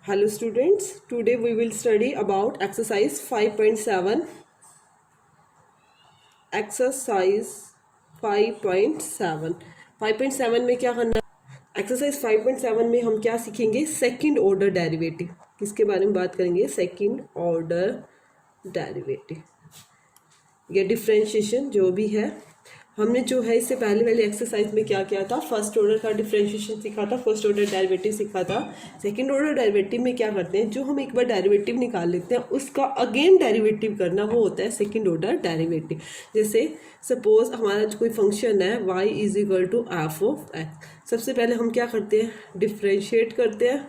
Hello students, today we will study about exercise 5.7. Exercise 5.7 5.7 में क्या करना है? एक्सरसाइज 5.7 में हम क्या सीखेंगे? Second order derivative. किसके बारे में बात करेंगे? सेकंड ऑर्डर डेरिवेटिव या डिफरेंशिएशन जो भी है। हमने जो है इससे पहले वाली एक्सरसाइज में क्या किया था? फर्स्ट ऑर्डर का डिफरेंशिएशन सीखा था, फर्स्ट ऑर्डर डेरिवेटिव सीखा था। सेकंड ऑर्डर डेरिवेटिव में क्या करते हैं? जो हम एक बार डेरिवेटिव निकाल लेते हैं उसका अगेन डेरिवेटिव करना, वो होता है सेकंड ऑर्डर डेरिवेटिव। जैसे सपोज हमारा जो कोई फंक्शन है y is equal to f of x. सबसे पहले हम क्या करते हैं? डिफ्रेंशिएट करते हैं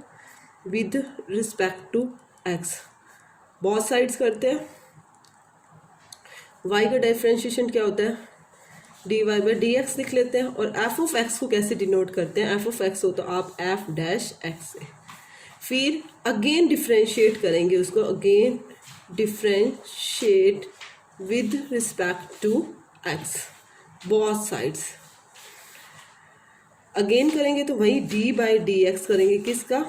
with respect to x, both sides करते हैं। y का डिफ्रेंशिएशन क्या होता है? dy बाई डी एक्स लिख लेते हैं। और f ऑफ x को कैसे डिनोट करते हैं? f ऑफ x हो तो आप f डैश x से, फिर अगेन डिफ्रेंशिएट करेंगे उसको, again differentiate with respect to x, both sides again करेंगे तो वही d बाई डी एक्स करेंगे। किसका?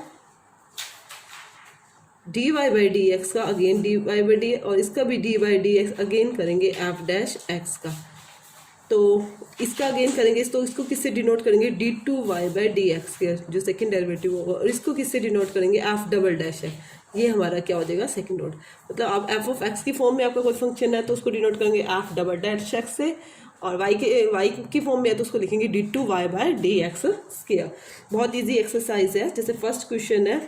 dy बाई डी एक्स का, अगेन dy बाई डी, और इसका भी d by d x again करेंगे f डैश x का। तो इसका अगेन करेंगे तो इसको किससे डिनोट करेंगे? d2y बाई डी एक्स के, जो सेकंड डेरिवेटिव होगा। और इसको किससे डिनोट करेंगे? f डबल डैश है। ये हमारा क्या हो जाएगा? Second order. मतलब आप f ऑफ x की फॉर्म में आपका कोई फंक्शन है तो उसको डिनोट करेंगे f डबल डैश x से, और y की फॉर्म में है तो उसको लिखेंगे d2y by d x square. बहुत ईजी एक्सरसाइज है। जैसे फर्स्ट क्वेश्चन है,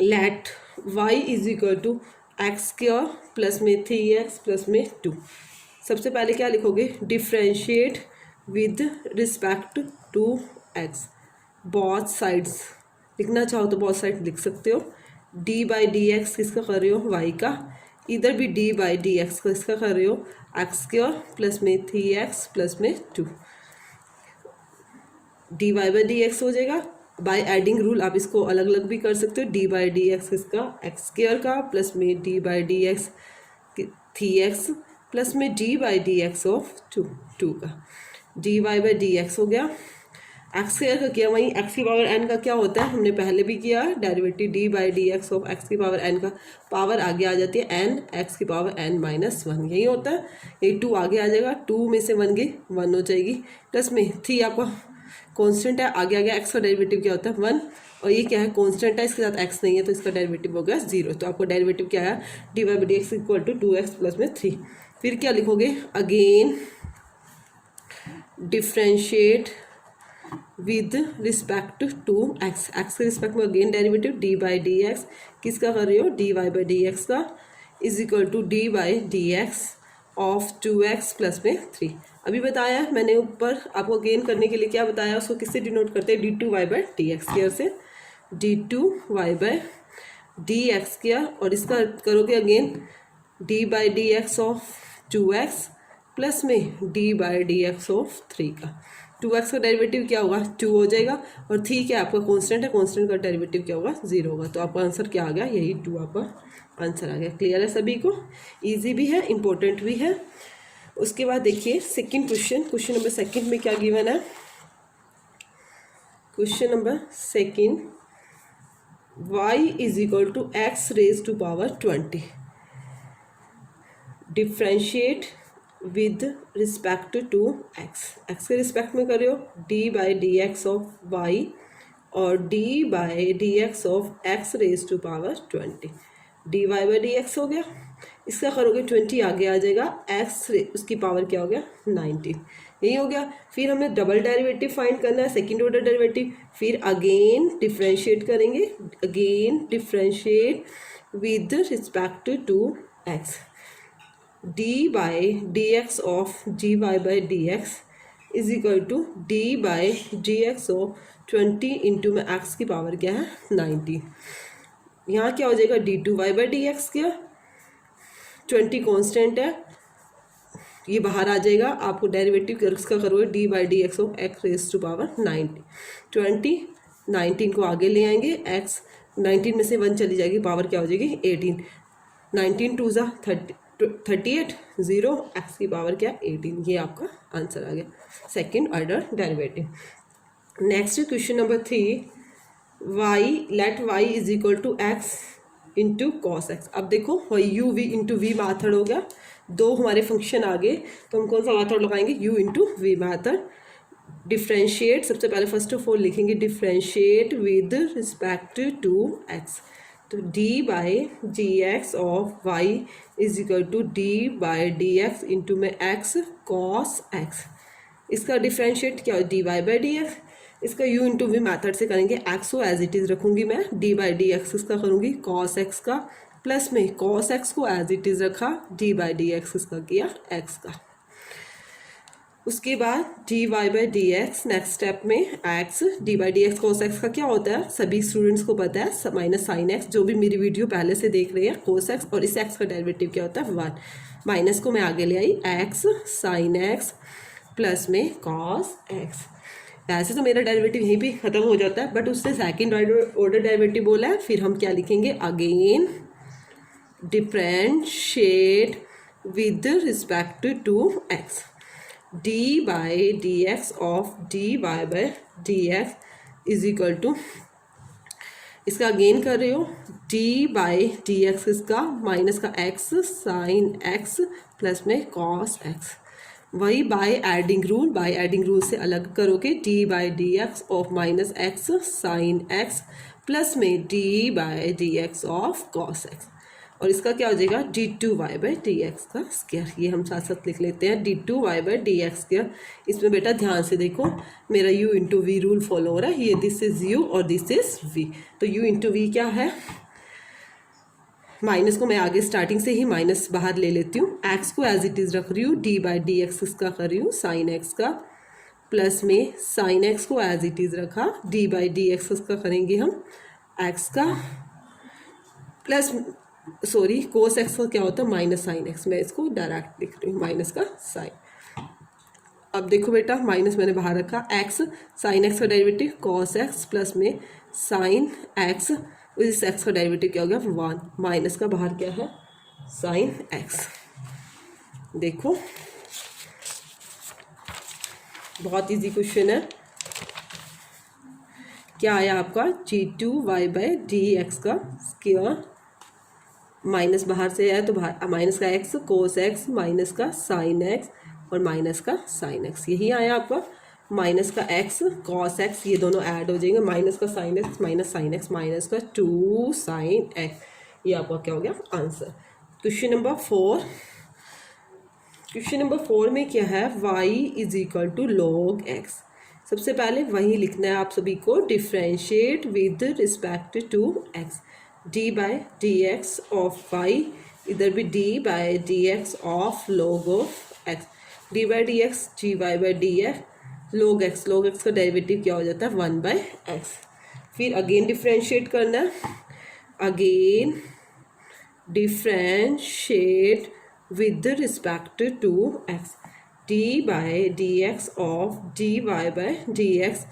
let y is equal to x square plus में 3x प्लस में 2। सबसे पहले क्या लिखोगे? Differentiate with respect to x, both sides. लिखना चाहो तो बोथ साइड लिख सकते हो। d बाई डी एक्स किसका कर रहे हो? y का। इधर भी d बाई डी एक्स का किसका कर रहे हो? एक्स स्क्वायर प्लस में 3x प्लस में 2। dy बाई डी एक्स हो जाएगा। बाय एडिंग रूल आप इसको अलग अलग भी कर सकते हो। d बाई डी एक्स किसका? एक्स स्क्वायर का प्लस में d by d x 3x plus में d by d x of 2 का। dy बाई डी एक्स हो गया। एक्स स्क्वायर का किया, वहीं x की पावर n का क्या होता है? हमने पहले भी किया derivative d by d x of x की पावर n का। पावर आगे आ जाती है n, x की पावर n माइनस 1, यही होता है। ये 2 आगे आ जाएगा, 2 में से 1 गई 1 हो जाएगी, प्लस में 3 आपका कांस्टेंट है, आगे आ गया। x का डेरिवेटिव क्या होता है? 1, और ये क्या है? कांस्टेंट है, इसके साथ x नहीं है तो इसका डेरिवेटिव हो गया 0। तो आपको डेरिवेटिव क्या है? dy by d x equal to 2x plus में 3। फिर क्या लिखोगे? Again differentiate with respect to x, x के रिस्पेक्ट में again derivative d by d x किसका कर रहे हो? dy बाई डी एक्स का is equal to d by d x of 2x plus में 3। अभी बताया मैंने ऊपर आपको अगेन करने के लिए क्या बताया, उसको किससे डिनोट करते हैं? d2y by d x care से, d2y बाई डी एक्स किया, और इसका करोगे again d by d x of 2x plus में d by d x of 3 का। 2x का डेरिवेटिव क्या होगा? 2 हो जाएगा, और 3 क्या आपका कांस्टेंट है, कांस्टेंट का डेरिवेटिव क्या होगा? 0 होगा। तो आपका आंसर क्या आ गया? यही 2 आपका आंसर आ गया। क्लियर है सभी को? इजी भी है, इंपॉर्टेंट भी है। उसके बाद देखिए second question, question number second में क्या गिवन है? Question number second, y is equal to x raise to power 20, differentiate with respect to x, x के रिस्पेक्ट में कर रहे हो d by d x of y और d by d x of x raise to power 20। dy by d x हो गया, इसका करोगे 20 आगे आ जाएगा, x उसकी पावर क्या हो गया? 19, यही हो गया। फिर हमें डबल डेरिवेटिव फाइंड करना है, सेकंड ऑर्डर डेरिवेटिव। फिर अगेन डिफ्रेंशिएट करेंगे, again differentiate with respect to x, d by d x of dy by d x is equal to d by d x of 20 into में x की power क्या है? 19। यहाँ क्या हो जाएगा? d2y बाई डी एक्स क्या, 20 कांस्टेंट है, ये बाहर आ जाएगा। आपको डेरिवेटिव किसका करोगे? d by d x of x raise to power 90, 20 19 को आगे ले आएंगे, x 19 में से 1 चली जाएगी, पावर क्या हो जाएगी? 18, 19 2 ज़ा 38, 0, x की पावर क्या? 18। ये आपका आंसर आ गया, second order derivative. Next question number 3, y, let y is equal to x into cos x. अब देखो u v into v method हो गया, दो हमारे फंक्शन आ गए, तो हम कौन सा मैथड लगाएंगे, u into v method. Differentiate, सबसे पहले फर्स्ट ऑफ ऑल लिखेंगे differentiate with respect to x, तो d by d x of y is equal to d by d x into में एक्स कॉस एक्स। इसका differentiate क्या हो, d y by d x. इसका u into v method से करेंगे, x को as it is रखूँगी मैं, डी बाई डी एक्स इसका करूँगी कॉस एक्स का, प्लस में कॉस एक्स को एज इट इज़ रखा, डी बाई डी एक्स इसका किया एक्स का। उसके बाद d y by d x, next step में x, d by d x cos x का क्या होता है, सभी स्टूडेंट्स को पता है, माइनस साइन एक्स, जो भी मेरी वीडियो पहले से देख रहे हैं, कोस एक्स, और इस एक्स का डेरिवेटिव क्या होता है 1, माइनस को मैं आगे ले आई, एक्स साइन एक्स प्लस में कॉस एक्स। वैसे तो मेरा डेरिवेटिव यहीं भी खत्म हो जाता है, बट उससे सेकेंड ऑर्डर डेरिवेटिव बोला है, फिर हम क्या लिखेंगे, again differentiate with respect to x, d by d x of d y by d x is equal to, इसका अगेन कर रहे हो, डी बाई डी एक्स इसका माइनस का एक्स साइन एक्स प्लस में कॉस एक्स, वही by adding rule, by adding rule से अलग करोगे, d by d x of minus x sine x plus में d by d x of cos x, और इसका क्या हो जाएगा, d two y by d x का स्क्वायर। ये हम साथ साथ लिख लेते हैं, d two y by d x square. इसमें बेटा ध्यान से देखो, मेरा u into v rule follow हो रहा है, ये दिस इज यू और दिस इज वी, तो यू इंटू वी क्या है, माइनस को मैं आगे स्टार्टिंग से ही माइनस बाहर ले लेती हूँ, एक्स को एज इट इज़ रख रही हूँ, डी बाई डी एक्स इसका कर रही हूँ साइन एक्स का, प्लस में साइन एक्स को एज इट इज़ रखा, डी बाई डी एक्स इसका करेंगे हम एक्स का, प्लस सॉरी कोस एक्स का क्या होता है माइनस साइन एक्स, मैं इसको डायरेक्ट लिख रही हूँ माइनस का साइन। अब देखो बेटा माइनस मैंने बाहर रखा, एक्स साइन एक्स का डेरिवेटिव कॉस एक्स प्लस में साइन एक्स, इस एक्स का डेरिवेटिव क्या हो गया 1, माइनस का बाहर क्या है साइन एक्स। देखो बहुत इजी क्वेश्चन है, क्या आया आपका, d two y by d x का स्क्वायर, माइनस बाहर से आया तो बाहर माइनस का एक्स कोस एक्स माइनस का साइन एक्स और माइनस का साइन एक्स, यही आया आपका, माइनस का एक्स कॉस एक्स, ये दोनों ऐड हो जाएंगे, माइनस का sine x minus sine x minus का 2 साइन एक्स, ये आपका क्या हो गया answer. Question number 4, question number 4 में क्या है, y is equal to log x. सबसे पहले वही लिखना है आप सभी को, differentiate with respect to x, d by d x of y, इधर भी d by d x of log of x, d by d x g y by d x log x, log x का derivative क्या हो जाता है 1 by x, फिर again differentiate करना है, again differentiate with respect to x, d by d x of d y by d x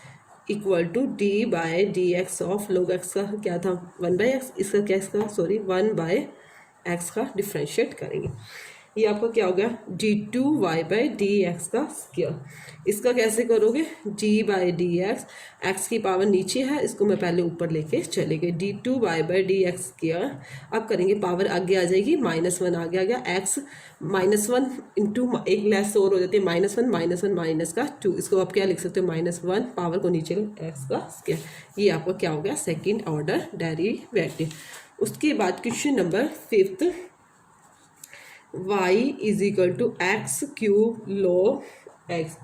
equal to d by d x of log x का क्या था 1 बाई एक्स, इसका क्या इसका sorry 1 by x का differentiate करेंगे, ये आपका क्या हो गया d two y by d x का स्क्वायर। इसका कैसे करोगे, d by d x, x की पावर नीचे है, इसको मैं पहले ऊपर लेके चले गए, d two y by d x square, अब करेंगे पावर आगे आ जाएगी, -1 आगे आ गया, एक्स -1 इंटू एक लेस और हो जाती है -1 माइनस का 2, इसको आप क्या लिख सकते हो -1 पावर को नीचे एक्स का स्क्वायर, ये आपका क्या हो गया सेकेंड ऑर्डर डेरिवेटिव। उसके बाद question number 5, y is equal to x cube log x,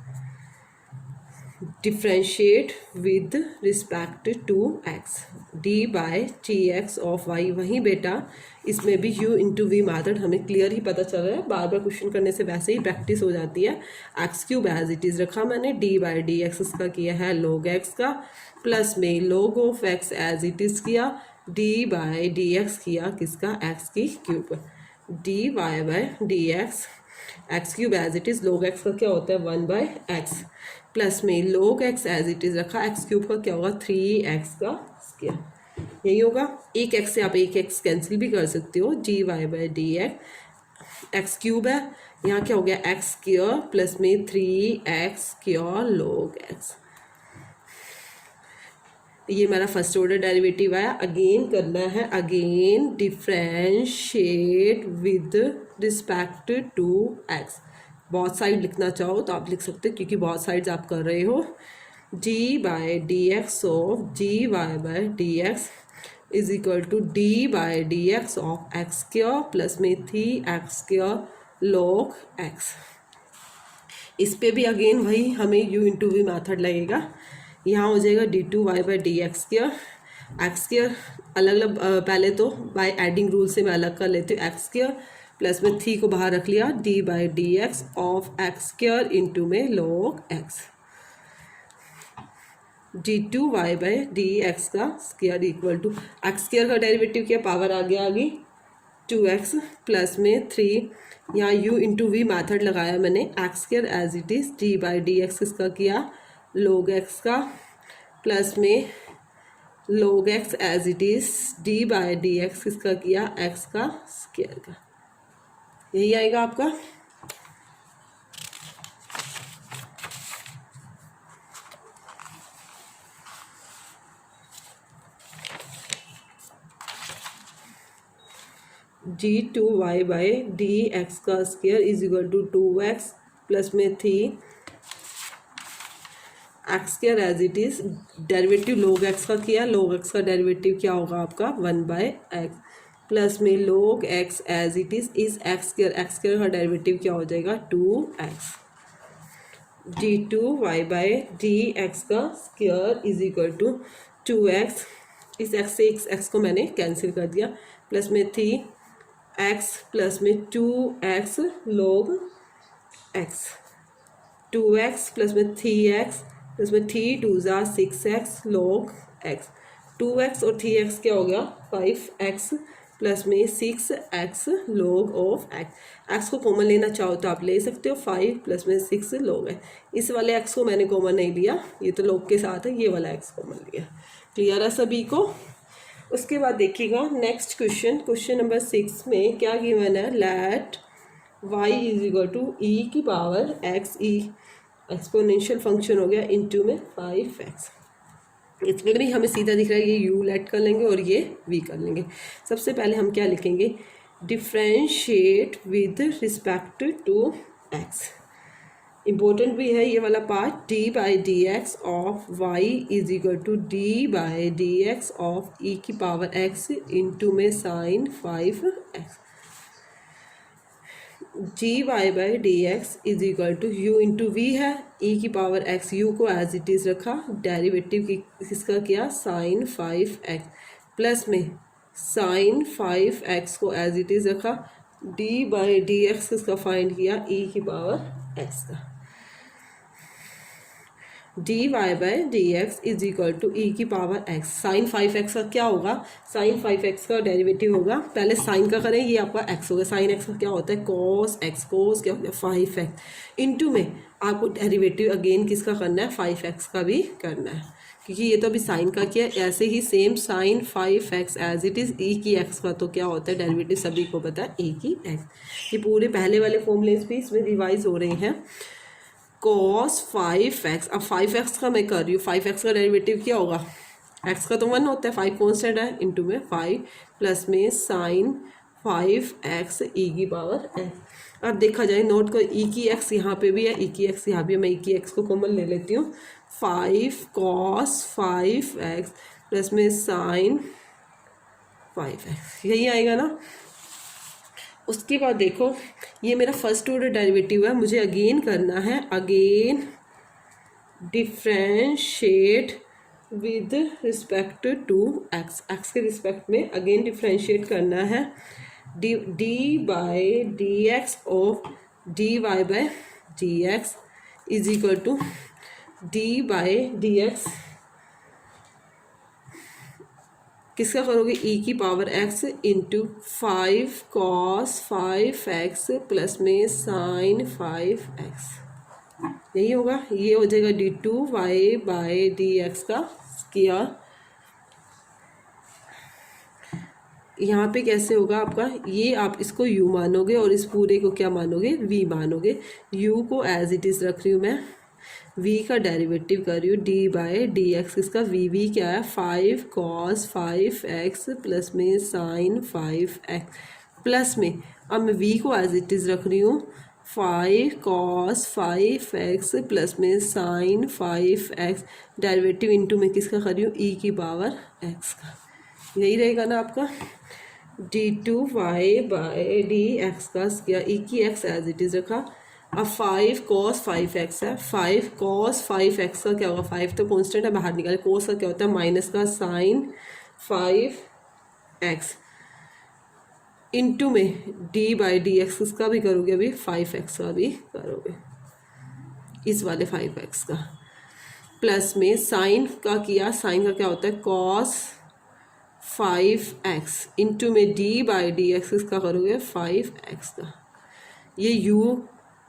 differentiate with respect to x, d by t x of y, वहीं बेटा इसमें भी u इंटू वी मैथड हमें क्लियर ही पता चल रहा है, बार बार क्वेश्चन करने से वैसे ही प्रैक्टिस हो जाती है, x cube as it is रखा मैंने, डी बाई डी एक्स इसका किया है log एक्स का, प्लस में log of x as it is किया, डी बाई डी एक्स किया किसका एक्स की cube, d y by d x cube as it is, log x का क्या होता है 1 बाई एक्स, प्लस में log x as it is रखा, एक्स क्यूब का क्या होगा 3x का स्क्वायर, यही होगा, एक एक्स से आप एक एक्स कैंसिल भी कर सकते हो, d y by d x cube है, यहाँ क्या हो गया एक्स स्क्वायर प्लस में 3x स्क्वायर log एक्स, ये मेरा फर्स्ट ऑर्डर डेरिवेटिव आया। अगेन करना है, again differentiate with respect to x. बहुत साइड लिखना चाहो तो आप लिख सकते हो, क्योंकि बहुत साइड्स आप कर रहे हो। D by d x of g y by d x is equal to d by d x of x square plus में 3x स्क्वायर लॉग एक्स। इस पे भी अगेन वही हमें u इंटू वी मैथड लगेगा। यहाँ हो जाएगा d two y by d x square, x square अलग अलग पहले तो बाय एडिंग रूल से मैं अलग कर लेती हूँ। एक्स स्क्वायर प्लस में 3 को बाहर रख लिया, d by d x of x square into में log x. D two y by d x का square equal to x square का डेरिवेटिव क्या, पावर आ गया आगे 2x प्लस में 3, यहाँ u इंटू वी मैथड लगाया मैंने। X square as it is d by d x किसका किया, log x का, प्लस में log x as it is d by d x किसका किया, x का स्क्वायर का। यही आएगा आपका। D two y by d x का square is equal to 2x plus में 3 x square as it is, derivative log x का किया, log x का डेरिवेटिव क्या होगा आपका 1 बाई एक्स प्लस में log x as it is x square का डेरिवेटिव क्या हो जाएगा 2x। D two y by d x का square is equal to 2x, इस x से इस x को मैंने कैंसिल कर दिया, प्लस में 3x प्लस में 2x log x, 2x plus में 3x प्लस में 3 2 ज़ा 6x log x, 2x और 3x क्या हो गया 5x प्लस में 6x log of x। x को कॉमन लेना चाहो तो आप ले सकते हो, 5 प्लस में 6 log है। इस वाले x को मैंने कॉमन नहीं लिया, ये तो log के साथ है, ये वाला x कॉमन लिया। क्लियर है सभी को। उसके बाद देखिएगा नेक्स्ट क्वेश्चन, क्वेश्चन नंबर 6 में क्या गिवन है, let y is equal to e की power x, e exponential function हो गया इनटू में 5x। इसमें भी हमें सीधा दिख रहा है, ये u लेट कर लेंगे और ये v कर लेंगे। सबसे पहले हम क्या लिखेंगे, differentiate with respect to x। Important भी है ये वाला part, d by d x of y is equal to d by d x of e की पावर x इंटू में sine 5x। D y by d x is equal to u into v है, e की power x, u को as it is रखा, derivative किसका किया sine 5x, plus में sine 5x को एज इट इज़ रखा, डी बाई डी एक्स किसका फाइंड किया ई की पावर x का। D y by d x is equal to e की पावर x, साइन 5x का क्या होगा, साइन 5x का डेरिवेटिव होगा, पहले साइन का करें, ये आपका x होगा, साइन x का क्या होता है कॉस x, कॉस क्या होता है 5x, इनटू में आपको डेरिवेटिव अगेन किसका करना है 5x का भी करना है, क्योंकि ये तो अभी साइन का किया। ऐसे ही same sine 5x as it is e की x का तो क्या होता है डेरिवेटिव, सभी को पता है ई की x। ये पूरे पहले वाले फॉर्मूलेस भी इसमें रिवाइज हो रहे हैं। cos 5x, अब 5x का मैं कर रही हूँ, 5x का डेरिवेटिव क्या होगा, x का तो 1 होता है, 5 कॉन्स्टेंट है, इंटू में 5 प्लस में साइन 5x ई की पावर x। अब देखा जाए नोट को, ई की x यहाँ पे भी है, ई की x यहाँ भी है, मैं ई की x को कॉमन ले लेती हूँ, 5 cos 5x प्लस में साइन 5x, यही आएगा ना। उसके बाद देखो ये मेरा फर्स्ट ऑर्डर डेरिवेटिव है, मुझे अगेन करना है, again differentiate with respect to x, x के रिस्पेक्ट में अगेन डिफ्रेंशिएट करना है, d by d x of d y by d x is equal to d by d x किसका करोगे ई की power x into 5 cos 5x plus में sine 5x, यही होगा, ये हो जाएगा d two y by d x का स्क्वायर। यहाँ पे कैसे होगा आपका, ये आप इसको u मानोगे और इस पूरे को क्या मानोगे v मानोगे, u को एज इट इज़ रख रही हूँ मैं, v का डेरिवेटिव कर रही हूँ डी बाई डी एक्स, इसका वी क्या है 5 cos 5x प्लस में साइन 5x प्लस में, अब मैं v को एज इट इज़ रख रही हूँ 5 cos 5x प्लस में साइन 5x, डेरिवेटिव इनटू में किसका कर रही हूँ e की पावर x का, यही रहेगा ना आपका d2y बाई डी एक्स का स्क्वायर, e की x एज इट इज़ रखा। अब 5 cos 5x है, 5 cos 5x का क्या होगा, 5 तो कांस्टेंट है बाहर निकाले, cos का क्या होता है माइनस का साइन 5x इंटू में d बाई डी एक्स इसका भी करोगे, अभी 5x का भी करोगे, इस वाले 5x का, प्लस में साइन का किया, साइन का क्या होता है cos 5x इंटू में d बाई डी एक्स इसका करोगे 5x का, ये u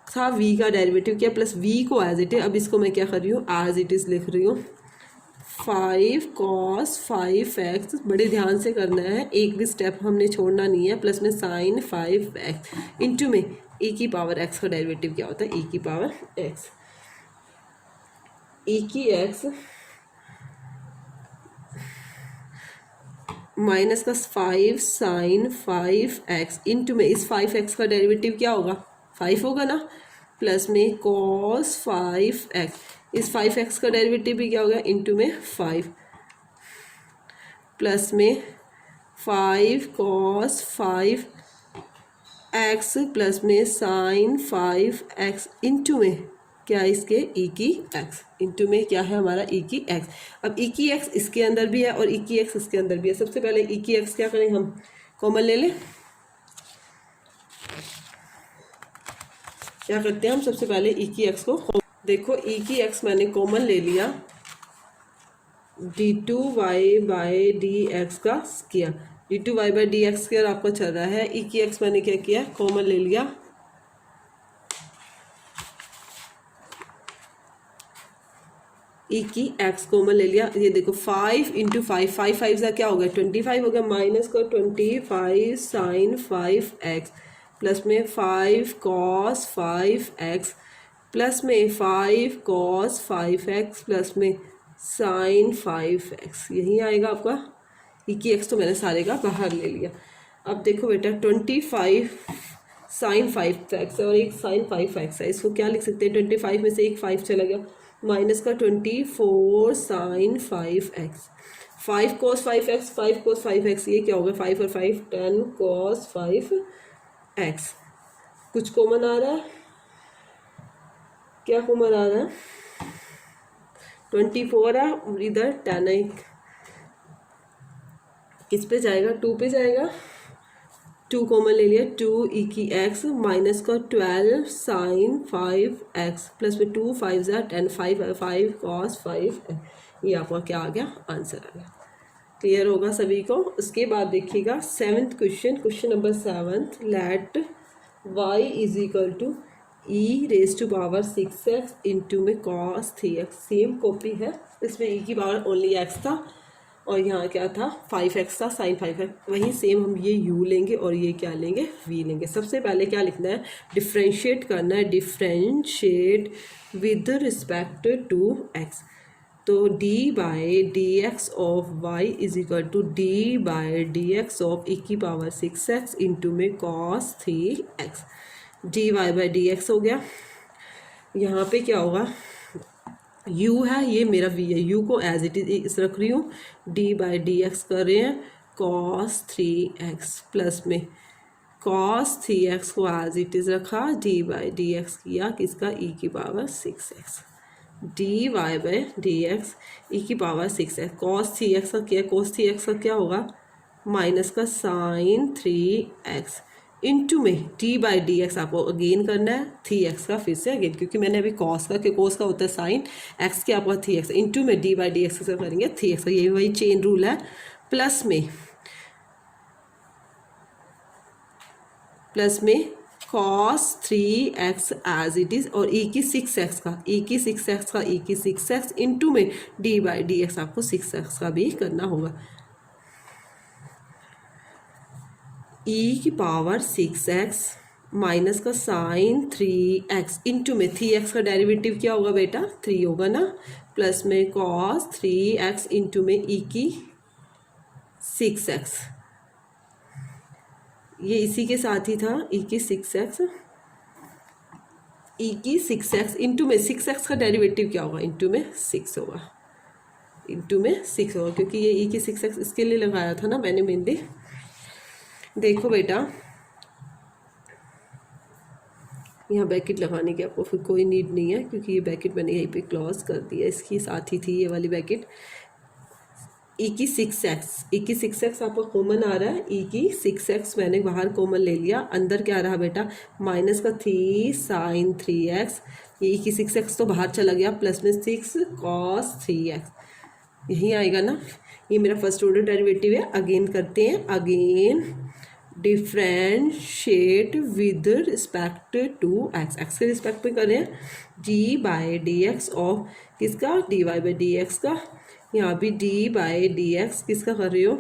था, v का डेरिवेटिव किया प्लस v को एज इट इज, अब इसको मैं क्या कर रही हूँ एज इट इज़ लिख रही हूँ 5 cos 5x, बड़े ध्यान से करना है, एक भी स्टेप हमने छोड़ना नहीं है, प्लस में साइन 5x इंटू में e की पावर x का डेरिवेटिव क्या होता है e की पावर x, e की x माइनस का 5 साइन 5x इंटू में इस 5x का डेरिवेटिव क्या होगा 5 होगा ना, प्लस में cos 5x, इस 5x का डेरिवेटिव भी क्या हो गया इंटू में 5, प्लस में 5 cos 5x प्लस में साइन 5x इंटू में क्या है इसके e की x, इंटू में क्या है हमारा e की x। अब e की x इसके अंदर भी है और e की x इसके अंदर भी है, सबसे पहले e की x क्या करें हम कॉमन ले लें, क्या करते हैं हम सबसे पहले e की x को, देखो e की x मैंने कॉमन ले लिया d2y बाई डी एक्स का किया, d2y by d x square आपका चल रहा है, e की x मैंने क्या किया कॉमन ले लिया, e की x कॉमन ले लिया, ये देखो 5 इंटू 5, 5 5 का क्या हो गया 25 हो गया, माइनस का 25 साइन 5x प्लस में 5 cos 5x प्लस में 5 cos 5x प्लस में साइन 5x, यही आएगा आपका e की x, तो मैंने सारे का बाहर ले लिया। अब देखो बेटा 25 साइन 5x और एक साइन 5x है, इसको क्या लिख सकते हैं 25 में से एक 5 चला गया, माइनस का 24 sign 5x, 5 cos 5x 5 cos 5x, ये क्या होगा 5 और 5 10 cos 5x, कुछ कॉमन आ रहा है, क्या कॉमन आ रहा है 24 है और इधर 10 है, किस पे जाएगा 2 पे जाएगा, 2 कॉमन ले लिया, 2 e की x माइनस का 12 साइन 5x प्लस में 2 5 10 5 cos 5, ये आपका क्या आ गया आंसर आ गया। क्लियर होगा सभी को। उसके बाद देखिएगा 7th question, question number 7, let y is equal to e raise to power 6x into में cos 3x, सेम कॉपी है, इसमें e की पावर ओनली x था और यहाँ क्या था 5x था साइन 5x, वहीं सेम हम ये u लेंगे और ये क्या लेंगे v लेंगे। सबसे पहले क्या लिखना है डिफ्रेंशिएट करना है, differentiate with respect to x, तो d by d x of y is equal to d by d x of e की पावर 6x इंटू में cos 3x, dy by d x हो गया, यहाँ पे क्या होगा u है, ये मेरा v है, u को एज इट इज रख रही हूँ, d बाई डी एक्स कर रहे हैं cos 3x प्लस में cos 3x को एज इट इज रखा, d बाई डी एक्स किया किसका e की power 6x, dy by d x e की पावर 6x, cos 3x का क्या, cos 3x का क्या होगा माइनस का साइन 3x इंटू में d बाई डी एक्स आपको अगेन करना है 3x का फिर से अगेन, क्योंकि मैंने अभी cos का होता है साइन x के आपका 3x इंटू में d बाई डी एक्स का करेंगे 3x का, ये वही चेन रूल है, प्लस में cos 3x as it is और e की 6x का e की 6x इंटू में d बाई डी एक्स आपको 6x का भी करना होगा, e की पावर 6x माइनस का साइन 3x इंटू में 3x का डेरिवेटिव क्या होगा बेटा 3 होगा ना, प्लस में कॉस 3x इंटू में e की 6x, ये इसी के साथ ही था e की 6x, e की 6x इंटू में 6x का डेरिवेटिव क्या होगा इंटू में 6 होगा, इंटू में 6 होगा, क्योंकि ये e की 6x इसके लिए लगाया था ना मैंने मेनली। देखो बेटा यहाँ ब्रैकेट लगाने की आपको फिर कोई नीड नहीं है, क्योंकि ये ब्रैकेट मैंने यहीं पे क्लोज कर दिया, इसकी साथ ही थी ये वाली ब्रैकेट। e की 6x आपका कॉमन आ रहा है, e की 6x मैंने बाहर कॉमन ले लिया, अंदर क्या रहा बेटा माइनस का 3 साइन 3x, ये e की 6x तो बाहर चला गया, प्लस में 6 कॉस 3x, यही आएगा ना। ये मेरा फर्स्ट ऑर्डर डेरिवेटिव है। अगेन करते हैं, again differentiate with respect to x, x के रिस्पेक्ट में कर रहे हैं, d by d x of किसका d y by d x का, यहाँ भी डी बाई डी एक्स किसका कर रही हो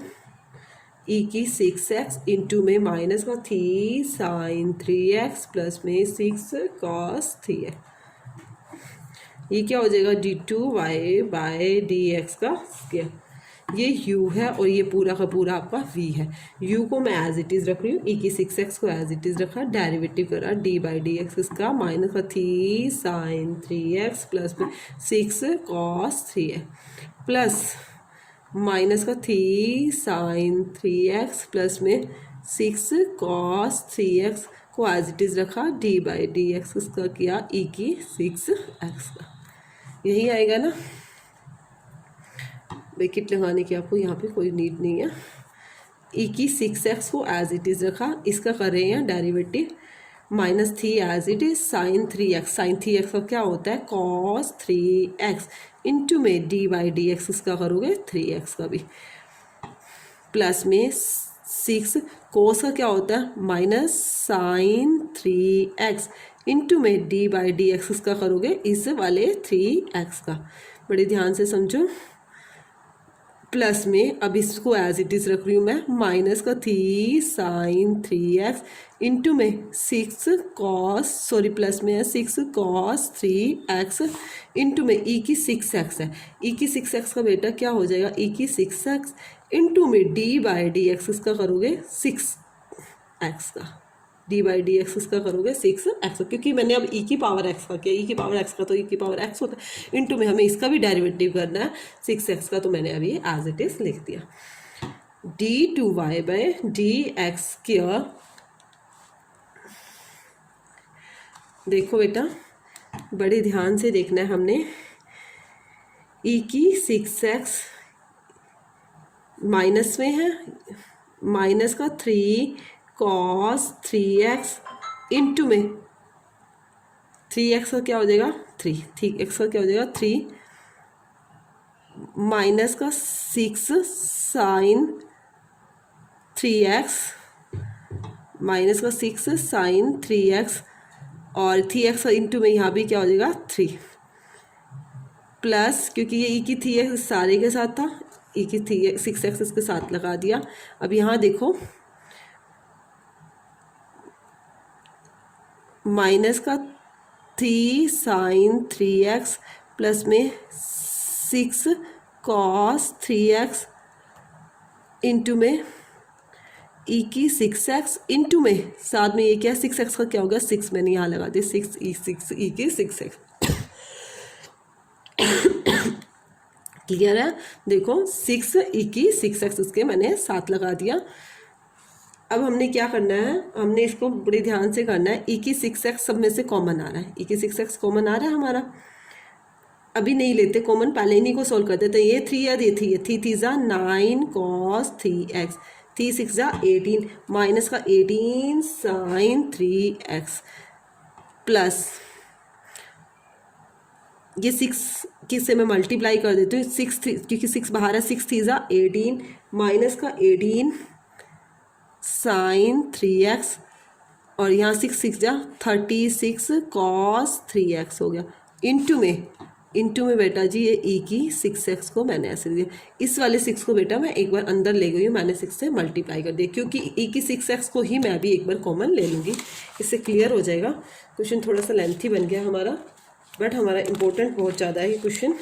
ई की 6x इंटू में माइनस का 3 साइन 3x प्लस में 6 कॉस 3x, ये क्या हो जाएगा d2y बाई डी एक्स का स्क्वायर, ये u है और ये पूरा का पूरा आपका v है। u को मैं एज इट इज़ रख रही हूँ, e की 6x को एज इट इज़ रखा, डेरिवेटिव करा d बाई डी एक्स इसका माइनस का 3 साइन 3x प्लस में 6 कॉस 3x प्लस माइनस का 3 साइन 3x प्लस में 6 कॉस 3x को एज इट इज़ रखा, d बाई डी एक्स इसका किया e की 6x का, यही आएगा ना। ब्रैकेट लगाने की आपको यहाँ पे कोई नीड नहीं है। e की 6x को एज इट इज़ रखा, इसका कर रहे हैं derivative minus 3 as it is sine 3x, sine 3x का क्या होता है कॉस 3x इंटू में डी बाई डी एक्स इसका करोगे 3x का भी, प्लस में 6 कोस का क्या होता है माइनस साइन 3x इंटू में डी बाई डी एक्स इसका करोगे इस वाले 3x का, बड़े ध्यान से समझो। प्लस में अब इसको एज इट इज़ रख रही हूँ मैं, माइनस का 3 साइन 3x इंटू में 6 कॉस सॉरी प्लस में है 6 कॉस 3x इंटू में e की 6x है, e की 6x का बेटा क्या हो जाएगा e की 6x इंटू में d बाई डी एक्स इसका करोगे 6x का, d बाई डी एक्स इसका करोगे 6x, क्योंकि मैंने अब e की पावर x का किया, e की पावर x का तो e की पावर x होता है, इंटू में हमें इसका भी डेरिवेटिव करना है 6x का, तो मैंने अभी एज इट इज़ लिख दिया d2y by d x square. देखो बेटा बड़े ध्यान से देखना है हमने, e की 6x माइनस में है, माइनस का 3 कॉस 3x इंटू में 3x का क्या हो जाएगा 3x का क्या हो जाएगा 3 माइनस का 6 साइन 3x माइनस का 6 साइन 3x और 3x इंटू में यहाँ भी क्या हो जाएगा 3 प्लस, क्योंकि ये e की 3x सारे के साथ था, e की 6x इसके साथ लगा दिया। अब यहाँ देखो माइनस का 3 साइन 3x प्लस में 6 कॉस 3x इंटू में e की 6x इंटू में साथ में ये क्या 6x का क्या होगा 6 मैंने यहाँ लगा दिया 6 e की 6x क्लियर है। देखो 6 e की 6x इसके मैंने साथ लगा दिया। अब हमने क्या करना है, हमने इसको बड़े ध्यान से करना है, e की 6x सब में से कॉमन आ रहा है, e की 6x कॉमन आ रहा है हमारा, अभी नहीं लेते कॉमन, पहले इन्हीं को सोल्व करते, तो ये 3 या ये 3 है, 3 जा 9 कॉस 3x 3 6 जा 18 माइनस का 18 साइन 3x प्लस ये 6 किससे मैं मल्टीप्लाई कर देती हूँ 6 3 क्योंकि 6 बाहर है 6 3 जा 18 माइनस का 18 साइन 3x और यहाँ 6 6 जा 36 कॉस 3x हो गया इंटू में इनटू में बेटा जी ये ई की 6x को मैंने ऐसे दिया, इस वाले 6 को बेटा मैं एक बार अंदर ले गई हूँ, मैंने 6 से मल्टीप्लाई कर दिया, क्योंकि ई की 6x को ही मैं अभी एक बार कॉमन ले लूँगी, इससे क्लियर हो जाएगा। क्वेश्चन थोड़ा सा लेंथी बन गया हमारा, बट हमारा इम्पोर्टेंट बहुत ज़्यादा है ये क्वेश्चन।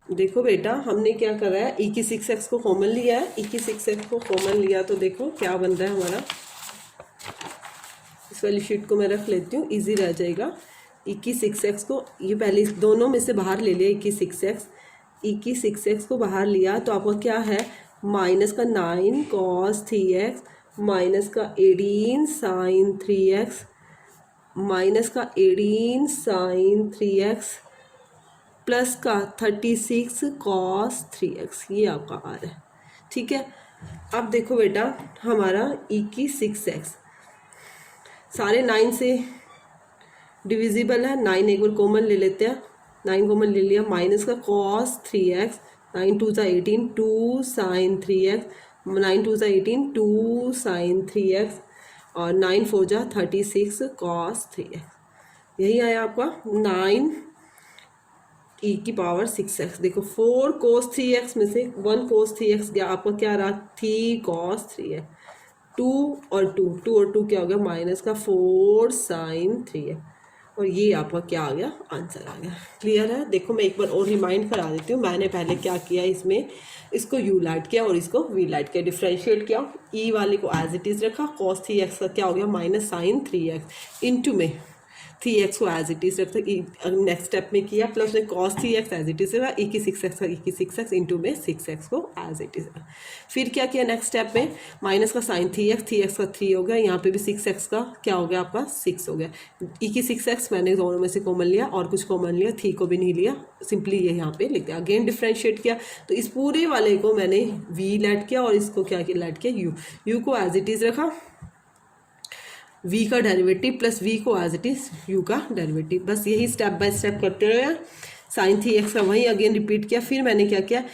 देखो बेटा हमने क्या करा है, ई की 6x को कॉमन लिया है, ई की 6x को कॉमन लिया तो देखो क्या बन रहा है हमारा। इस वाली शीट को मैं रख लेती हूँ, इजी रह जाएगा। ई की 6x को ये पहले इस दोनों में से बाहर ले लिया, ई की 6x, ई की 6x को बाहर लिया तो आपका क्या है, माइनस का 9 cos 3x माइनस का 18 sin 3x माइनस का 18 sin 3x प्लस का 36 cos 3x, ये आपका आ रहा है। ठीक है, अब देखो बेटा हमारा ई की 6x सारे 9 से डिविजिबल है, 9 एक बार कॉमन ले लेते हैं, 9 कॉमन ले लिया, माइनस का cos 3x, 9 2 सा 18 2 sin 3x, 9 2 सा 18 2 sin 3x और 9 4 जा 36 cos 3x, यही आया आपका 9 ई की पावर 6x। देखो 4 cos 3x में से 1 cos 3x गया, आपका क्या रहा 3 cos 3x, 2 और 2 क्या हो गया, माइनस का 4 sin 3x, और ये आपका क्या आ गया, आंसर आ गया। क्लियर है। देखो मैं एक बार और रिमाइंड करा देती हूँ, मैंने पहले क्या किया, इसमें इसको यू लाइट किया और इसको वी लाइट किया, डिफ्रेंशिएट किया, ई वाले को एज इट इज़ रखा, cos 3x का क्या हो गया माइनस sin 3x, इनटू में 3x को एज इट इज़ रखता, नेक्स्ट स्टेप में किया, प्लस में cos 3x as it is रखा, ई की 6x का ई की 6x इंटू में 6x को एज इट इज़ रखा। फिर क्या किया नेक्स्ट स्टेप में, माइनस का sin 3x का 3 हो गया, यहाँ पे भी 6x का क्या हो गया आपका 6 हो गया, ई की 6x मैंने दोनों में से कॉमन लिया और कुछ कॉमन लिया, 3 को भी नहीं लिया, सिंपली ये यहाँ पे लिख दिया। अगेन डिफ्रेंशिएट किया तो इस पूरे वाले को मैंने v लेट किया और इसको क्या किया लेट किया u को एज इट इज़ रखा, v का डेरिवेटिव प्लस v को एज इट इज़ u का डेरिवेटिव, बस यही स्टेप बाय स्टेप करते रहे। sin 3x का वही अगेन रिपीट किया। फिर मैंने क्या किया,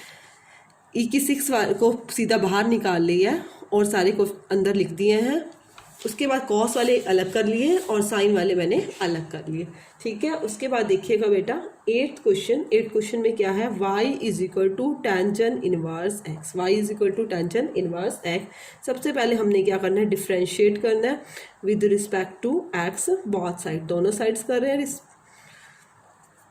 e की 6 को सीधा बाहर निकाल लिया और सारे को अंदर लिख दिए हैं, उसके बाद cos वाले अलग कर लिए और sin वाले मैंने अलग कर लिए। ठीक है, उसके बाद देखिएगा बेटा 8th क्वेश्चन में क्या है, y is equal to tangent inverse x, y is equal to tangent inverse x। सबसे पहले हमने क्या करना है, डिफ्रेंशिएट करना है विद रिस्पेक्ट टू x, बहुत साइड दोनों साइड्स कर रहे हैं,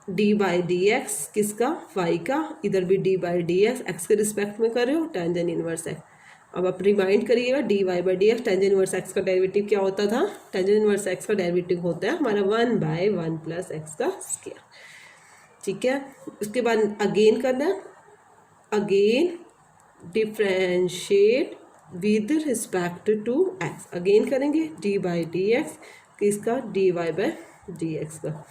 डी बाई डी एक्स किसका, y का, इधर भी d by d x x के रिस्पेक्ट में कर रहे हो, टेंजेंट इनवर्स x। अब आप रिमाइंड करिएगा, d y by d x tangent inverse x का डेरिवेटिव क्या होता था, टेंजेंट इनवर्स एक्स का डेरिवेटिव होता है हमारा 1/1 प्लस एक्स का स्क्वायर। ठीक है, उसके बाद अगेन करना है, again differentiate with respect to x, again करेंगे डी बाई डी एक्स किसका, d y by d x का,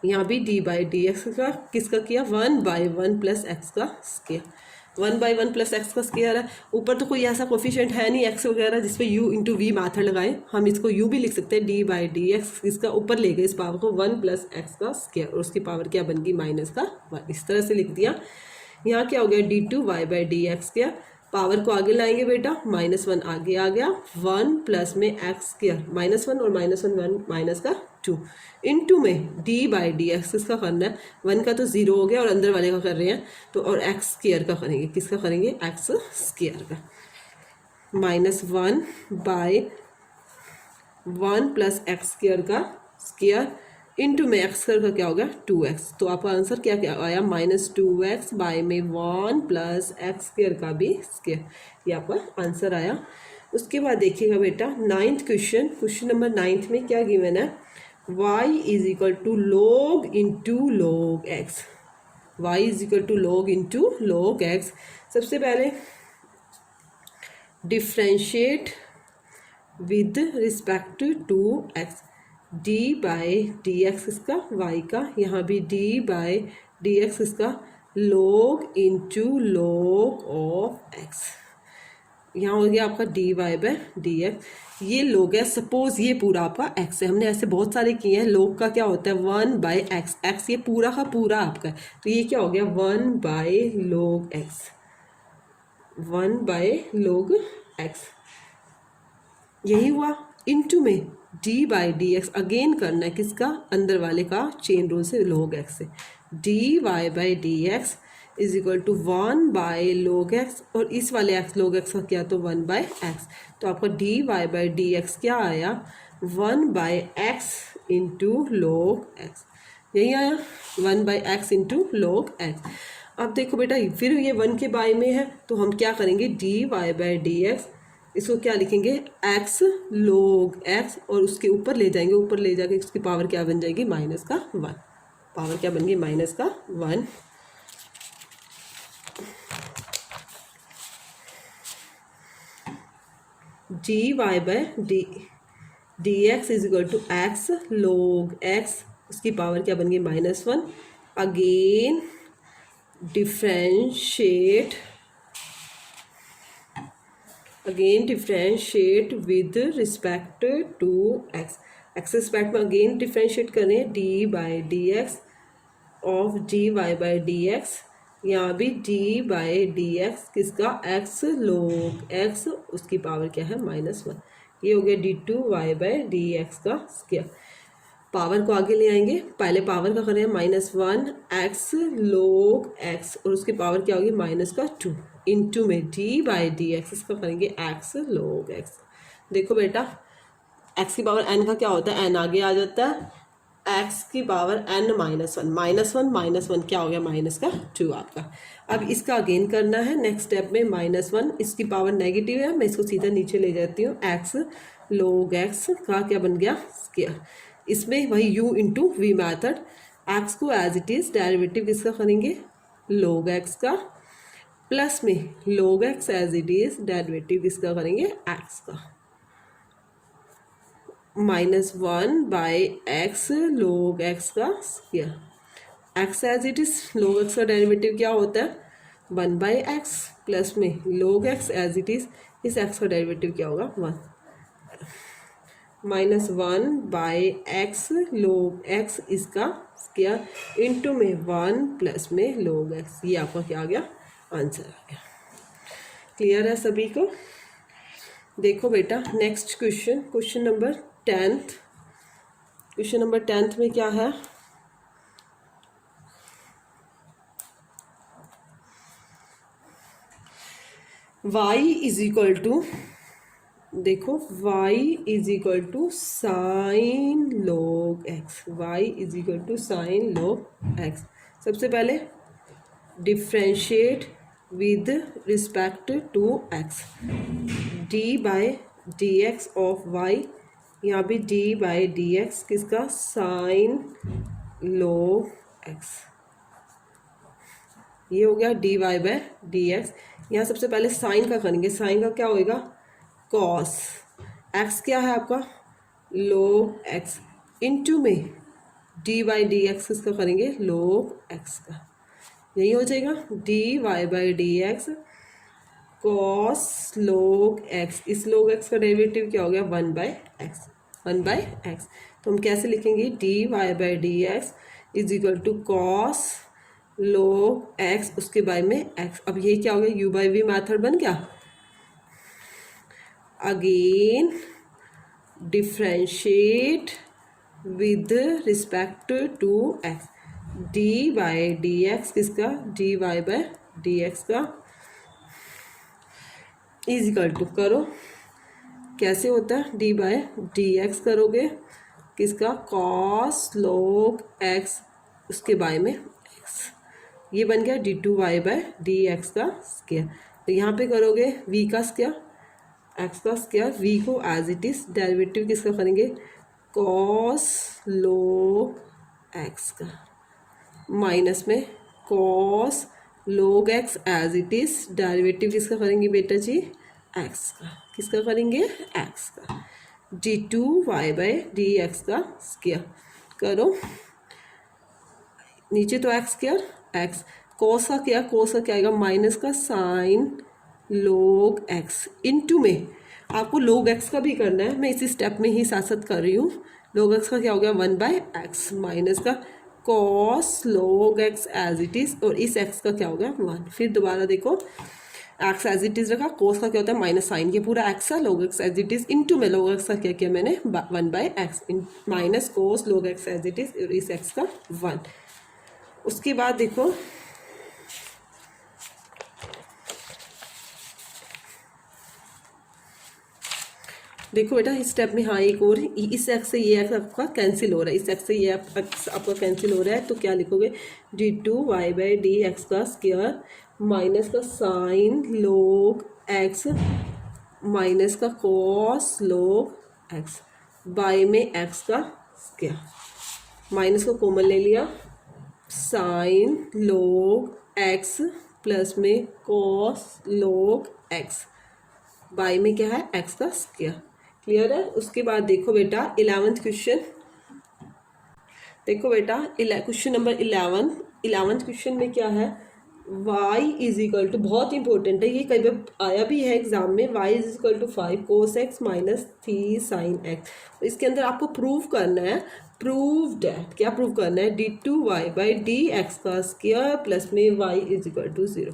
यहाँ भी डी बाई डी एक्स का किसका किया, 1/1 प्लस एक्स का स्क्वायर, 1/1 प्लस एक्स का स्क्वायर है। ऊपर तो कोई ऐसा कोफिशिएंट है नहीं एक्स वगैरह जिसपे u इंटू वी मैथड लगाएं, हम इसको u भी लिख सकते हैं, डी बाई डी एक्स इसका ऊपर ले गए इस पावर को 1 प्लस एक्स का स्क्वायर और उसकी पावर क्या बन गई माइनस का 1, इस तरह से लिख दिया। यहाँ क्या हो गया, d2 y by d x square, power को आगे लाएंगे बेटा, -1 आगे आ गया, 1 प्लस में एक्स स्क्वायर, -1 और -1 माइनस का 2 इनटू में d बाई डी एक्स किसका करना है, 1 का तो 0 हो गया और अंदर वाले का कर रहे हैं तो, और एक्स स्क्वायर का करेंगे, किसका करेंगे एक्स स्क्वायर का, -1 बाई 1 प्लस एक्स स्क्वायर का स्क्वायर इनटू में एक्स स्क्वायर का क्या होगा 2x, तो आपका आंसर क्या क्या आया, -2x बाय में 1 प्लस एक्स स्क्वायर का भी स्क्वायर, ये आपका आंसर आया। उसके बाद देखिएगा बेटा 9th क्वेश्चन नंबर 9th में क्या गिवन है, y is equal to log into log x, y is equal to log into log x। सबसे पहले differentiate with respect to x, d by d x इसका y का, यहाँ भी d by d x इसका log into log of x, यहाँ हो गया आपका dy बाई डी एक्स, ये log है, सपोज ये पूरा आपका x है, हमने ऐसे बहुत सारे किए हैं, log का क्या होता है 1 बाई एक्स, x ये पूरा का पूरा आपका है, तो ये क्या हो गया 1 by log x, 1 by log x, यही हुआ इनटू में d by d x again करना है किसका, अंदर वाले का, चेन रूल से log x से। D y by d x is equal to 1 by log x, और इस वाले x log x का क्या, तो 1 बाई एक्स। तो आपका d y by d x क्या आया, 1 by x into log x, यही आया 1 by x into log x। अब देखो बेटा फिर ये 1 के बाय में है, तो हम क्या करेंगे, d y by d x, इसको क्या लिखेंगे, एक्स log x, और उसके ऊपर ले जाएंगे, ऊपर ले जाके उसकी पावर क्या बन जाएगी, माइनस का 1, पावर क्या बन गई, माइनस का 1। D y by d x is equal to x log x, उसकी पावर क्या बन गई, -1। Again differentiate with respect to x, x respect में अगेन डिफ्रेंशिएट करें, d by d x of d y by d x, यहाँ भी d by d x किसका, x log x, उसकी पावर क्या है, -1। ये हो गया d two y by d x का स्क्वायर। पावर को आगे ले आएंगे, पहले पावर का करें -1 एक्स log x, और उसकी पावर क्या होगी, -2 इंटू में डी बाई डी एक्स, इसका करेंगे एक्स log x। देखो बेटा x की पावर n का क्या होता है, n आगे आ जाता है, x की पावर n -1 क्या हो गया, -2 आपका। अब इसका अगेन करना है नेक्स्ट स्टेप में, -1 इसकी पावर नेगेटिव है, मैं इसको सीधा नीचे ले जाती हूँ, x log x का क्या बन गया, स्क्वायर। इसमें वही u into v method, x को एज इट इज़ डेरिवेटिव किसका करेंगे, log x का, प्लस में log x as it is derivative किसका करेंगे, x का, -1 बाई एक्स log x का square. x as it is log x का डेरिवेटिव क्या होता है, 1 बाई एक्स, प्लस में log x as it is, इस x का डेरिवेटिव क्या होगा, 1, -1 बाई एक्स log x इसका स्क्वायर इंटू में 1 प्लस में log x, ये आपका क्या आ गया, आंसर आ गया। क्लियर है सभी को। देखो बेटा next question number 10th, question number 10th में क्या है, y इज इक्वल टू, देखो y is equal to sine log x, y is equal to sine log x। सबसे पहले differentiate with respect to x, d by d x of y, यहाँ भी d by d x किसका, sine log x, ये हो गया d y by d x. यहाँ सबसे पहले साइन का करेंगे, साइन का क्या होएगा, कॉस, x क्या है आपका, log x, इंटू में डी बाई डी एक्स किसका करेंगे, log x का, यही हो जाएगा d y by d x cos log x, इस log x का डेरिवेटिव क्या हो गया, 1 बाई एक्स। तो हम कैसे लिखेंगे, d y by d x is equal to cos log x, उसके बाय में x। अब ये क्या हो गया, u बाई वी मैथड बन गया। Again differentiate with respect to x, d by d x किसका, d y by d x का इज इक्वल टू, करो कैसे होता है, डी बाई डी एक्स करोगे किसका, कॉस log x, उसके बाय में x, ये बन गया d two y by d x का स्क्वायर। तो यहाँ पे करोगे v का स्क्वायर, x का स्क्वायर, v को एज इट इज़ डेरिवेटिव किसका करेंगे, कॉस log x का, माइनस में cos log x as it is derivative किसका करेंगे बेटा जी, x का, किसका करेंगे, x का, d two y by d x का स्क्वायर। करो नीचे तो x स्क्वायर, x कोस का क्या, कोस का क्या आएगा, माइनस का साइन log x, इंटू में आपको log x का भी करना है, मैं इसी स्टेप में ही साथ साथ कर रही हूँ। log x का क्या हो गया, 1 बाई एक्स, माइनस का cos log x as it is, और इस x का क्या हो गया, 1। फिर दोबारा देखो एक्स एज इट इज़ रखा, कोस का क्या होता है माइनस साइन, ये पूरा एक्स है, log x as it is into में log x का क्या किया मैंने 1/x minus cos log x as it is इस x का 1। उसके बाद देखो बेटा इस स्टेप में, हाँ एक और, इस एक्स से ये एक्स आपका कैंसिल हो रहा है, इस एक्स से ये एक्स आपका कैंसिल हो रहा है, तो क्या लिखोगे d2y/dx का स्क्वायर माइनस का साइन log x माइनस का कॉस log x बाय में x का स्क्वायर, माइनस को कॉमन ले लिया, साइन log x प्लस में कॉस log x बाय में क्या है x का स्क्वायर। क्लियर है। उसके बाद देखो बेटा 11th क्वेश्चन, देखो बेटा क्वेश्चन नंबर 11th क्वेश्चन में क्या है, y इज इक्वल टू, बहुत इंपॉर्टेंट है ये, कई बार आया भी है एग्जाम में, y is equal to 5 cos x minus 3 sin x। इसके अंदर आपको प्रूव करना है, प्रूव डैट, क्या प्रूव करना है, d2y/dx का स्क्वायर प्लस में y इज इक्वल टू 0।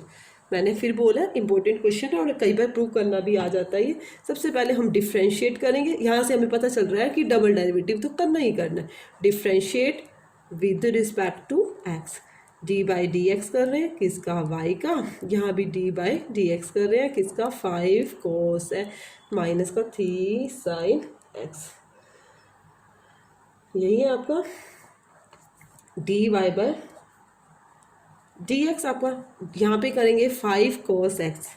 मैंने फिर बोला इंपॉर्टेंट क्वेश्चन है और कई बार प्रूव करना भी आ जाता है ये। सबसे पहले हम डिफ्रेंशिएट करेंगे, यहाँ से हमें पता चल रहा है कि डबल डेरिवेटिव तो करना ही करना है। Differentiate with respect to x, d/dx कर रहे हैं किसका, y का, यहाँ भी d/dx कर रहे हैं किसका, 5 cos है माइनस का 3 sin x, यही है आपका dy/dx। आपका यहाँ पे करेंगे 5 cos x,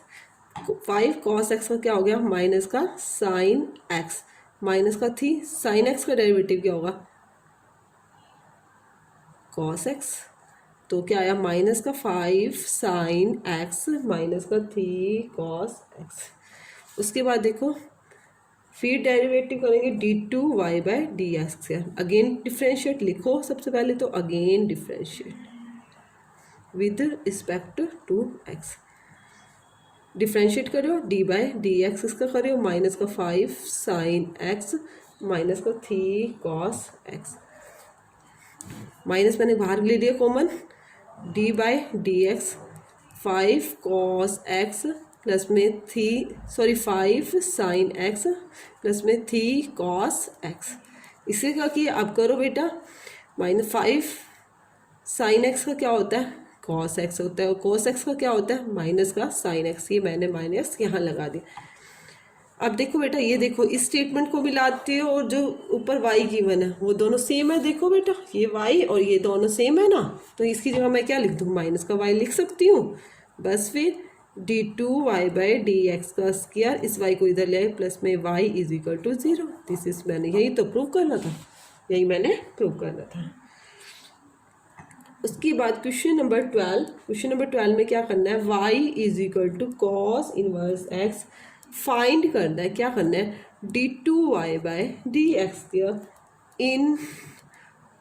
5 cos x का क्या हो गया माइनस का sin x माइनस का 3 sin x का डेरिवेटिव क्या होगा cos x, तो क्या आया माइनस का 5 sin x माइनस का 3 cos x। उसके बाद देखो फिर डेरिवेटिव करेंगे d2y/dx, अगेन डिफ्रेंशिएट लिखो सबसे पहले, तो again differentiate with respect to x, differentiate करो d/dx इसका करो माइनस का 5 sin x माइनस का 3 cos x, माइनस मैंने बाहर ले लिया common, d/dx 5 cos x plus में 5 sin x प्लस में 3 cos x। इसे क्या किया, अब करो बेटा, -5 sin x का क्या होता है cos x होता है, और cos x का क्या होता है माइनस का sin x, ये मैंने माइनस यहाँ लगा दिया। अब देखो बेटा, ये देखो इस स्टेटमेंट को मिलाते हो और जो ऊपर y गिवन है वो दोनों सेम है, देखो बेटा ये y और ये दोनों सेम है ना, तो इसकी जगह मैं क्या लिख दूँ, माइनस का y लिख सकती हूँ। बस फिर d2y/dx का स्क्वायर, इस y को इधर ले आए प्लस में y is equal to 0। This is, मैंने यही तो प्रूव करना था, यही मैंने प्रूव करना था। उसके बाद क्वेश्चन नंबर 12 में क्या करना है, y is equal to cos inverse x find करना है, क्या करना है d2y/dx in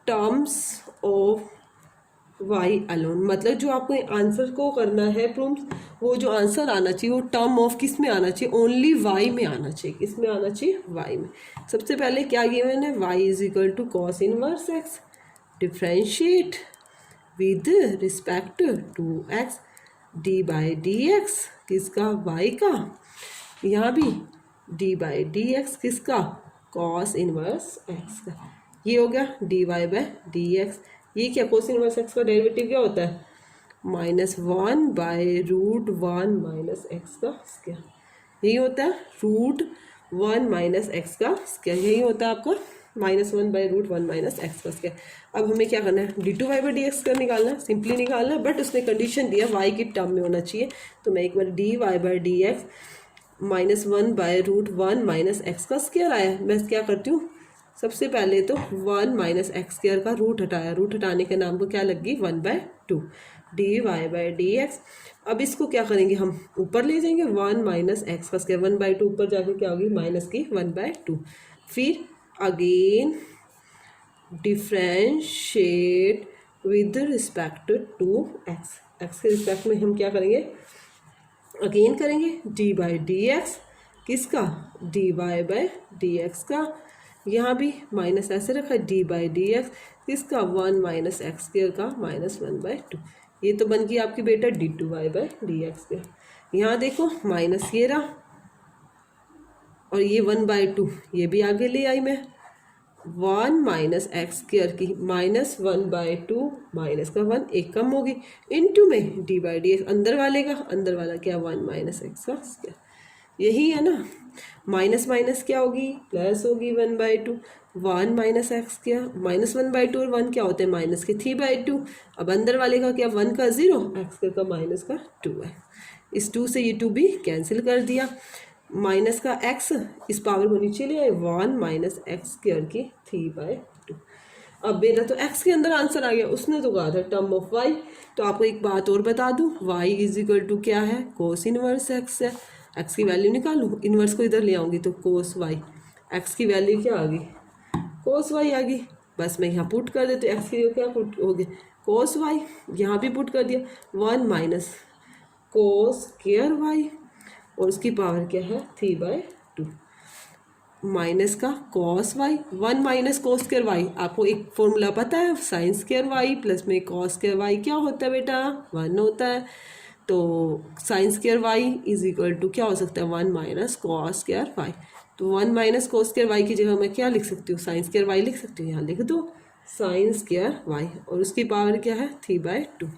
terms of y alone, मतलब जो आपको आंसर को करना है प्रूव, वो जो आंसर आना चाहिए वो टर्म ऑफ किस में आना चाहिए, ओनली y में आना चाहिए, किस में आना चाहिए y में। सबसे पहले क्या गिवन है, y is equal to cos inverse x, differentiate with respect to x, d/dx किसका y का, यहाँ भी d/dx किसका cos इनवर्स x का, ये हो गया dy/dx। ये क्या cos इनवर्स x का डेरिवेटिव क्या होता है -1/√1 माइनस x का स्क्वायर, यही होता है √1 माइनस x का स्क्वायर, यही होता है आपका -1/√1 माइनस x का स्क्वायर। अब हमें क्या करना है, d2y/dx का निकालना है, सिंपली निकालना है, बट उसने कंडीशन दिया y की टर्म में होना चाहिए, तो मैं एक बार dy/dx -1/√1 माइनस x का स्क्वायर आया, मैं क्या करती हूँ, सबसे पहले तो 1 माइनस एक्स स्क्वायर का रूट हटाया, रूट हटाने के नाम को क्या लगी 1/2 dy/dx। अब इसको क्या करेंगे, हम ऊपर ले जाएंगे, 1 माइनस एक्स का स्क्वायर 1/2 ऊपर जाके क्या होगी माइनस की 1/2, फिर again differentiate with respect to x, x के रिस्पेक्ट में हम क्या करेंगे, अगेन करेंगे d/dx किसका dy/dx का, यहाँ भी माइनस ऐसे रखा है d/dx किसका 1 माइनस एक्स स्क्वायर का -1/2, ये तो बन गई आपकी बेटा d2y/dx के। यहाँ देखो माइनस ये रहा, और ये 1/2 ये भी आगे ले आई मैं, 1 माइनस एक्स स्क्वायर की -1/2 माइनस का 1 एक कम होगी, इनटू में d/dx अंदर वाले का, अंदर वाला क्या 1 माइनस एक्स का स्क्वायर, यही है ना। माइनस माइनस क्या होगी, प्लस होगी 1/2, 1 माइनस एक्स क्या -1/2 और 1 क्या होते हैं माइनस के 3/2। अब अंदर वाले का क्या 1 का 0, एक्स का माइनस का 2 है, इस 2 से ये 2 भी कैंसिल कर दिया, माइनस का x इस पावर को नीचे ले आए, 1 माइनस एक्स स्क्वायर की 3/2। अब मेरा तो x के अंदर आंसर आ गया, उसने तो कहा था टर्म ऑफ y। तो आपको एक बात और बता दूं, y इज इक्वल टू क्या है, कोस इनवर्स x है। x की वैल्यू निकालूं, इनवर्स को इधर ले आऊंगी तो कोस y, x की वैल्यू क्या आ गई, कोस y आ गई। बस मैं यहाँ पुट कर देती हूँ, x की क्या पुट हो गई, कोस y, यहाँ भी पुट कर दिया, 1 माइनस कोस स्क्वायर y, और उसकी पावर क्या है 3/2, माइनस का cos y, 1 minus cos square y, आपको एक फॉर्मूला पता है, साइन स्क्वायर वाई प्लस में कॉस स्क्वायर वाई क्या होता है बेटा, 1 होता है। तो sine square y is equal to क्या हो सकता है, 1 माइनस कॉस स्क्वायर वाई। तो 1 माइनस कोस स्क्वायर वाई की जगह मैं क्या लिख सकती हूँ, साइन स्क्वायर वाई लिख सकती हूँ, यहाँ लिख दो साइन स्क्वायर वाई, और उसकी पावर क्या है 3/2,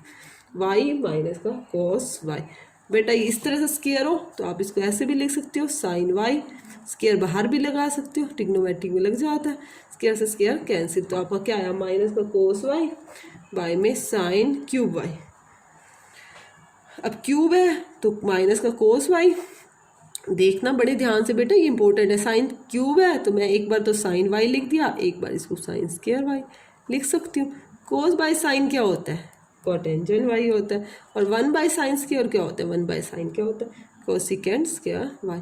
वाई माइनस का कॉस वाई। बेटा इस तरह से स्क्वायर हो तो आप इसको ऐसे भी लिख सकते हो, साइन वाई, स्क्वायर बाहर भी लगा सकते हो, ट्रिग्नोमेट्रिक में लग जाता है, स्क्वायर से स्क्वायर कैंसिल, तो आपका क्या आया माइनस का कोस वाई बाई में साइन क्यूब वाई। अब क्यूब है तो माइनस का कोस वाई, देखना बड़े ध्यान से बेटा, ये इंपॉर्टेंट है, साइन क्यूब है तो मैं एक बार तो साइन वाई लिख दिया, एक बार इसको साइन स्क्वायर वाई लिख सकती हूँ। कोस बाई साइन क्या होता है, कोटेंजेंट वाई होता है, और 1 बाई साइन स्क्वायर क्या होता है, 1 बाई साइन क्या होता है, कोसिकेंट स्क्वायर वाई।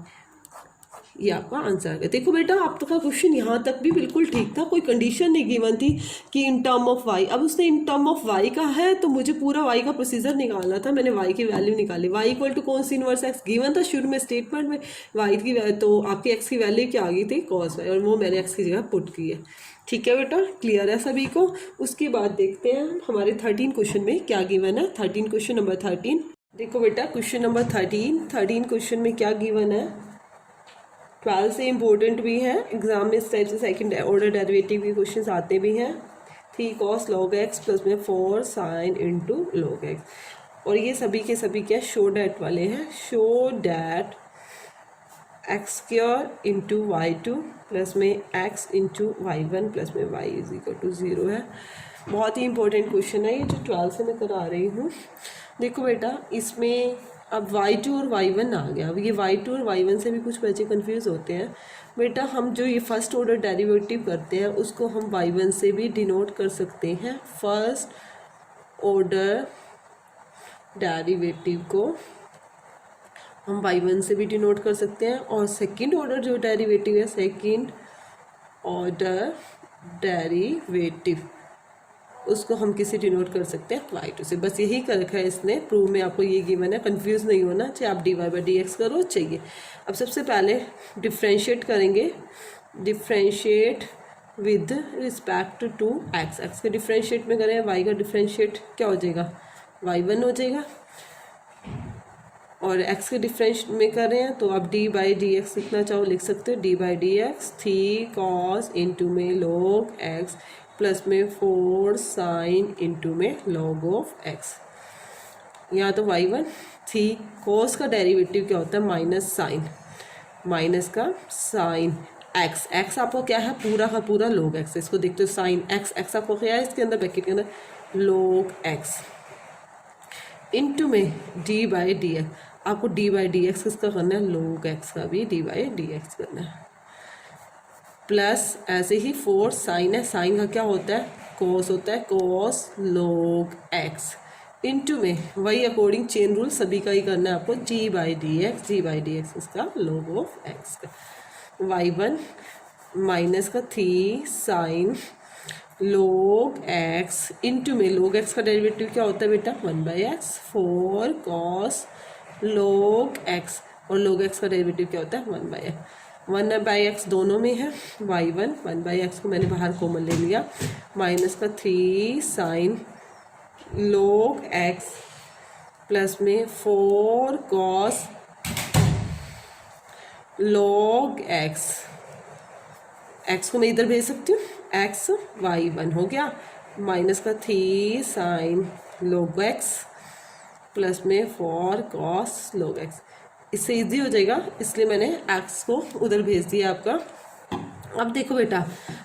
ये आपका आंसर आ गया। देखो बेटा आपका क्वेश्चन यहाँ तक भी बिल्कुल ठीक था, कोई कंडीशन नहीं गिवन थी कि इन टर्म ऑफ वाई। अब उसने इन टर्म ऑफ वाई का है तो मुझे पूरा वाई का प्रोसीजर निकालना था, मैंने वाई की वैल्यू निकाली, वाई इक्वल टू कौन सी इनवर्स एक्स गिवन था शुरू में स्टेटमेंट में, वाई की तो आपकी एक्स की वैल्यू क्या आ गई थी कॉस वाई, और वो मैंने एक्स की जगह पुट की है। ठीक है बेटा, क्लियर है सभी को। उसके बाद देखते हैं हमारे 13 क्वेश्चन में क्या गिवन है। 13 क्वेश्चन नंबर 13 देखो बेटा, क्वेश्चन नंबर 13 क्वेश्चन में क्या गिवन है, 12 से इम्पोर्टेंट भी है, एग्जाम में इस टाइप से सेकंड ऑर्डर डेरिवेटिव के क्वेश्चंस आते भी हैं। 3 cos log x प्लस में 4 sin इंटू log x, और ये सभी के सभी क्या शो डैट वाले हैं, show that x square into y two plus में x into y one plus में वाई इज इक्वल टू 0 है। बहुत ही इंपॉर्टेंट क्वेश्चन है ये, जो 12 से मैं करा रही हूँ। देखो बेटा इसमें अब y2 और y1 आ गया, अब ये y2 और y1 से भी कुछ बच्चे कंफ्यूज होते हैं। बेटा हम जो ये फर्स्ट ऑर्डर डेरिवेटिव करते हैं उसको हम y1 से भी डिनोट कर सकते हैं, फर्स्ट ऑर्डर डेरिवेटिव को हम y1 से भी डिनोट कर सकते हैं, और सेकंड ऑर्डर जो डेरिवेटिव है, सेकंड ऑर्डर डेरिवेटिव उसको हम किसी डिनोट कर सकते हैं y2 से। बस यही कर रखा है इसने, प्रूव में आपको ये गिवन है, कंफ्यूज नहीं होना, चाहे आप dy/dx करो चाहिए। अब सबसे पहले डिफ्रेंशिएट करेंगे, differentiate with respect to x, x के डिफ्रेंशिएट में करें, y का डिफ्रेंशिएट क्या हो जाएगा y1 हो जाएगा, और x के डिफरेंस में करें तो आप d/dx लिखना चाहो लिख सकते हो, d/dx 3 cos इंटू में log x प्लस में 4 sin इंटू में log ऑफ x। यहाँ तो y1 थी, cos का डेरिवेटिव क्या होता है माइनस साइन, माइनस का साइन x, x आपको क्या है पूरा का पूरा log x, इसको देखते हो साइन x, x आपको क्या है इसके अंदर ब्रैकेट के अंदर log x इंटू में d/dx, आपको d/dx किसका करना है log x का भी d/dx करना है, प्लस ऐसे ही 4 साइन है, साइन का क्या होता है cos होता है, cos log x इंटू में वही अकॉर्डिंग चेन रूल सभी का ही करना है आपको d/dx इसका log ऑफ x का, y1 माइनस का 3 साइन log x इंटू में log x का डेरिवेटिव क्या होता है बेटा 1/x, 4 cos log x, और log x का डेरिवेटिव क्या होता है 1/x, 1/x दोनों में है, y1 1/x को मैंने बाहर कॉमन ले लिया, माइनस का 3 साइन log x प्लस में 4 cos log x, x को मैं इधर भेज सकती हूँ, x y1 हो गया, माइनस का 3 sin log x प्लस में 4 cos log x। इससे इजी हो जाएगा, इसलिए मैंने x को उधर भेज दिया आपका। अब देखो बेटा,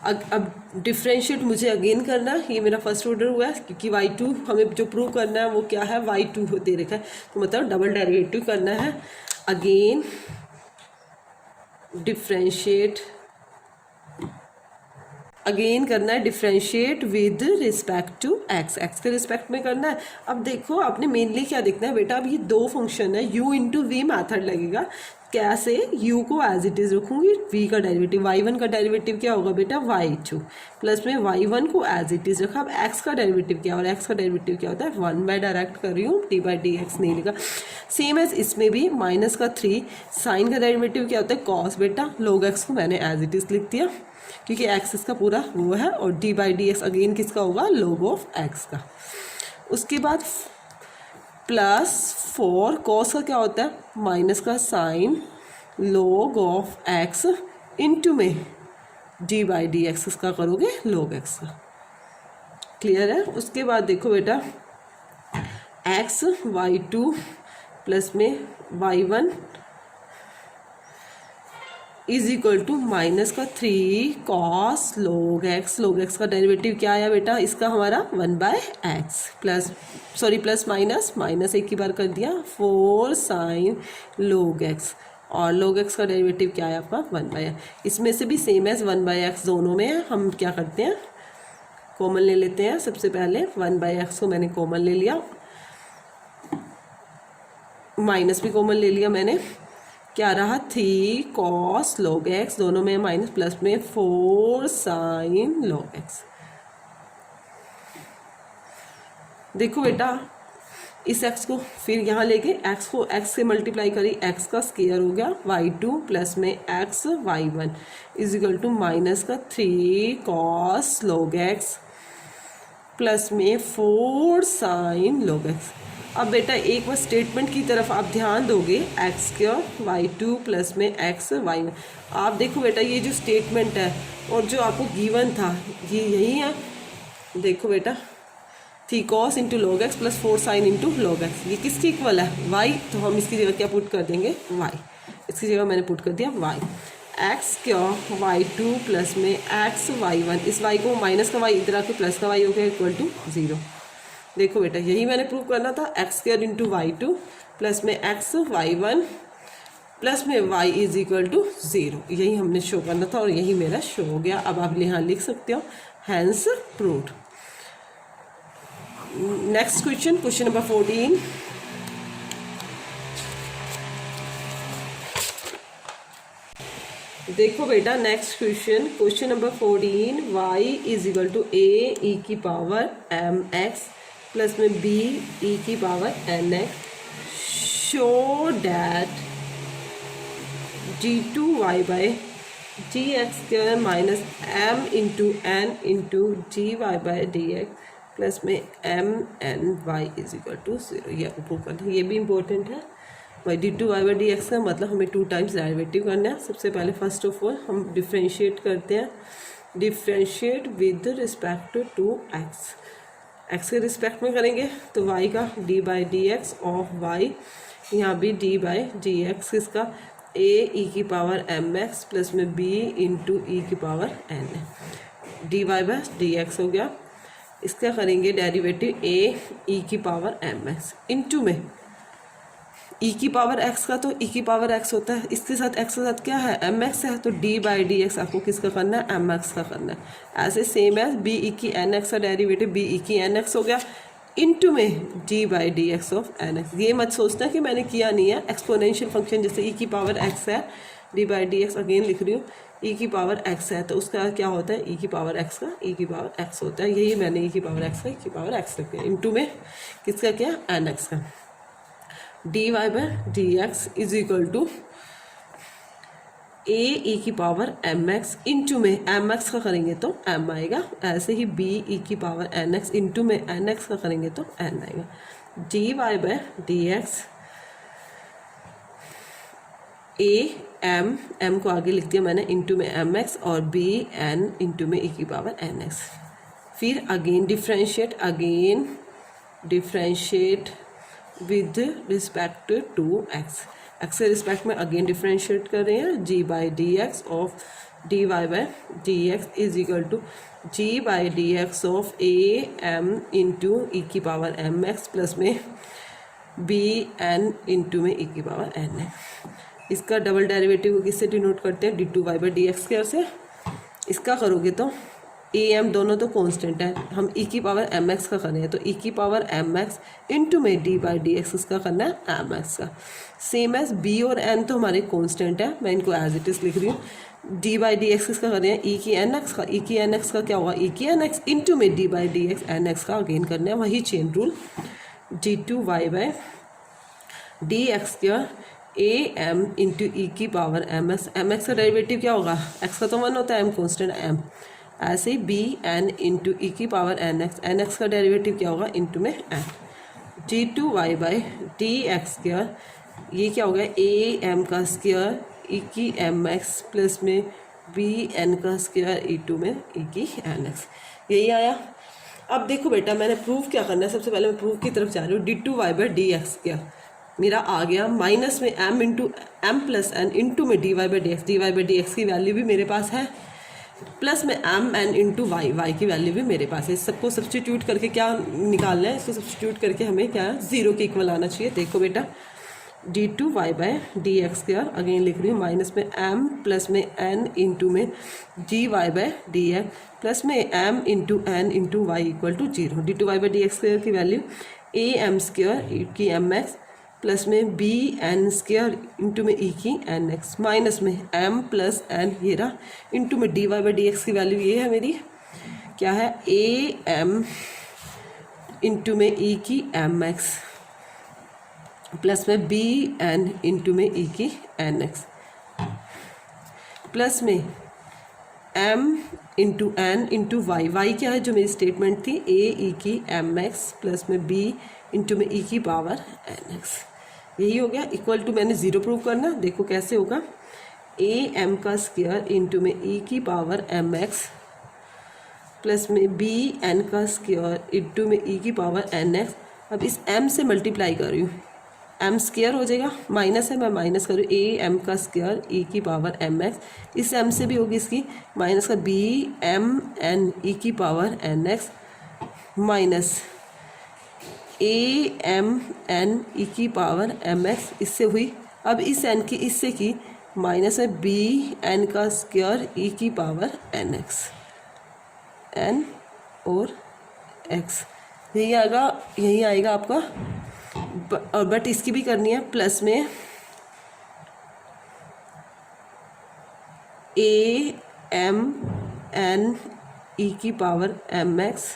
अब डिफ्रेंशिएट मुझे अगेन करना है, ये मेरा फर्स्ट ऑर्डर हुआ है क्योंकि y2 हमें जो प्रूव करना है वो क्या है, y2 दे रखा है, तो मतलब डबल डेरिवेटिव करना है। अगेन डिफ्रेंशिएट, अगेन करना है differentiate with respect to x, x के रिस्पेक्ट में करना है। अब देखो आपने मेनली क्या देखना है बेटा, अब ये दो फंक्शन है, u इंटू वी मैथड लगेगा। कैसे, u को एज इट इज़ रखूँगी, v का डेरिवेटिव, y1 का डेरिवेटिव क्या होगा बेटा y2, प्लस में y1 को एज इट इज़ रखा। अब x का डेरिवेटिव क्या, और x का डेरिवेटिव क्या होता है 1 बाय डायरेक्ट कर रही हूँ, डी बाई डी एक्स नहीं लिखा। सेम एज इसमें भी माइनस का 3, साइन का डेरिवेटिव क्या होता है cos बेटा, log x को मैंने एज इट इज़ लिख दिया क्योंकि एक्स इसका पूरा वो है, और D by d x again किसका होगा, log ऑफ एक्स का। उसके बाद प्लस 4 कॉस का क्या होता है, माइनस का sine log of x into में डी बाई डी एक्स इसका करोगे log एक्स का। क्लियर है। उसके बाद देखो बेटा, एक्स y2 प्लस में y1 is equal to minus का 3 कॉस log एक्स का डेरिवेटिव क्या आया बेटा, इसका हमारा 1 by x plus, sorry plus minus, minus एक ही बार कर दिया, 4 साइन log एक्स, और log एक्स का डेरिवेटिव क्या है आपका 1 बाय एक्स। इसमें से भी सेम एज 1 बाय एक्स दोनों में है, हम क्या करते हैं कॉमन ले लेते हैं। सबसे पहले 1 बाय एक्स को मैंने कॉमन ले लिया, माइनस भी कॉमन ले लिया मैंने, क्या रहा 3 कॉस log एक्स, दोनों में माइनस, प्लस में 4 साइन log एक्स। देखो बेटा इस x को फिर यहाँ लेके x को x से मल्टीप्लाई करी, x का स्क्वायर हो गया y2 प्लस में x y1 is equal to minus का 3 कॉस log एक्स प्लस में 4 साइन log एक्स। अब बेटा एक बार स्टेटमेंट की तरफ आप ध्यान दोगे, एक्स का y2 प्लस में एक्स y1, आप देखो बेटा ये जो स्टेटमेंट है और जो आपको गिवन था ये यही है। देखो बेटा 3 cos into log x plus 4 sine into log x, ये किसकी इक्वल है y, तो हम इसकी जगह क्या पुट कर देंगे y, इसकी जगह मैंने पुट कर दिया y। एक्स क्या y2 प्लस में एक्स y1, इस y को माइनस का y इधर आके प्लस का y हो गया इक्वल टू 0। देखो बेटा यही मैंने प्रूव करना था, x square into y2 plus में एक्स y1 प्लस में y इज इक्वल टू 0, यही हमने शो करना था और यही मेरा शो हो गया। अब आप यहाँ लिख सकते हो hence proved. Next question, question number 14। देखो बेटा next question, question number 14, y is equal to a e की पावर mx प्लस में b e की power nx, show that g2y by d x square minus m into n into d y by d x plus में m n y is equal to 0। ये आपको prove करना है, ये भी important है। Y d two y by d x का मतलब हमें 2 टाइम्स डेरिवेटिव करना है। सबसे पहले फर्स्ट ऑफ ऑल हम डिफ्रेंशिएट करते हैं, differentiate with respect to x, x के रिस्पेक्ट में करेंगे तो y का d by d x of y, यहाँ भी डी बाई डी एक्स किसका a e की पावर एम एक्स प्लस में b इंटू ई की पावर n है, d y by d x हो गया। इसका करेंगे डेरिवेटिव a e की पावर एम एक्स इंटू में e की पावर x का, तो e की पावर x होता है, इसके साथ x के साथ क्या है एम एक्स है, तो d बाई डी एक्स आपको किसका करना है एम एक्स का करना है। ऐसे सेम है b e की एन एक्स का डेरिवेटिव b e की एन एक्स हो गया इंटू में d by d x of n x. ये मत सोचना कि मैंने किया नहीं है, एक्सपोनेंशियल फंक्शन जैसे e की पावर x है, d by d x again लिख रही हूँ, e की पावर x है तो उसका क्या होता है e की पावर x का e की पावर x होता है, यही मैंने e की पावर x का e की पावर x रख दिया इंटू में किसका क्या एन एक्स का, d y by d x is equal to a e की पावर एम एक्स इंटू में एम एक्स का करेंगे तो एम आएगा, ऐसे ही बी ई की पावर एन एक्स इंटू में एन एक्स का करेंगे तो एन आएगा। D y by d x a m को आगे लिख दिया मैंने इंटू में एम एक्स और बी एन इंटू में ई की पावर एन एक्स। फिर again differentiate with respect to x. X के रिस्पेक्ट में अगेन डिफ्रेंशिएट कर रहे हैं। D by d x of d y by d x is equal to d by d x of a m into e की power m x plus में b n into में e की power n x. इसका double derivative को किससे denote करते हैं? D two y by d x square से। इसका करोगे तो ए एम दोनों तो कांस्टेंट है, हम ई की पावर एम एक्स का करना है तो ई की पावर एम एक्स इंटू में डी बाई डी एक्स इसका करना है एम एक्स का। सेम एज बी और एन तो हमारे कांस्टेंट है, मैं इनको एज इट इज़ लिख रही हूँ। डी बाई डी एक्स किसका कर रहे हैं? ई की एन एक्स का। ई की एन एक्स का क्या होगा? ई की एन एक्स इंटू में d by d x n x का अगेन करना है, वही chain rule. D two y by d x square a m into e की power m x. M x का डेरिवेटिव क्या होगा? एक्स का तो 1 होता है, एम कॉन्स्टेंट एम। ऐसे ही बी एन इंटू ई की पावर एन एक्स का डेरिवेटिव क्या होगा? इंटू में n. D two y by d x square ये क्या हो गया? ए एम का स्क्वायर ई की एम एक्स प्लस में बी एन का स्क्वायर ई टू में ई की एन एक्स। यही आया। अब देखो बेटा, मैंने प्रूफ क्या करना है, सबसे पहले मैं प्रूफ की तरफ जा रही हूँ। D two y by d x square मेरा आ गया माइनस में m into m plus n into में d y by d x. D y by d x की वैल्यू भी मेरे पास है, प्लस में m n into y, y की वैल्यू भी मेरे पास है। इस सबको सब्सटीट्यूट करके क्या निकालना है? इसको सब्सटीट्यूट करके हमें क्या है? 0 के इक्वल आना चाहिए। देखो बेटा, d two y by d x square again लिख रही हूँ माइनस में एम प्लस में एन इंटू में d y by d x plus में m into n into y equal to 0। D two y by d x square की value a m square की m x plus में b n square into में e की n x minus में m plus n ये रहा into में d y by d x की वैल्यू ये है मेरी, क्या है? ए एम इंटू में ई की एम एक्स प्लस में बी एन इंटू में ई की एन एक्स प्लस में m into n into y. Y क्या है? जो मेरी स्टेटमेंट थी, ए ई की एम एक्स प्लस में बी इंटू में ई की पावर एन एक्स। यही हो गया। इक्वल टू मैंने 0 प्रूव करना, देखो कैसे होगा। ए एम का स्क्वायर इंटू में ई की पावर एम एक्स प्लस में बी एन का स्क्वायर इंटू में ई की पावर एन एक्स। अब इस एम से मल्टीप्लाई कर रही हूँ, एम स्क्वायर हो जाएगा, माइनस है मैं माइनस करूँ, ए एम का स्क्वायर ई की पावर एम एक्स। इस एम से भी होगी इसकी माइनस का बी एम एन ई की power n x minus a m n e की पावर एम एक्स। इससे हुई, अब इस एन की इससे की माइनस है बी एन का स्क्वायर ई की पावर एन एक्स, एन और एक्स। यही आएगा आपका। और बट इसकी भी करनी है प्लस में ए एम एन ई की पावर एम एक्स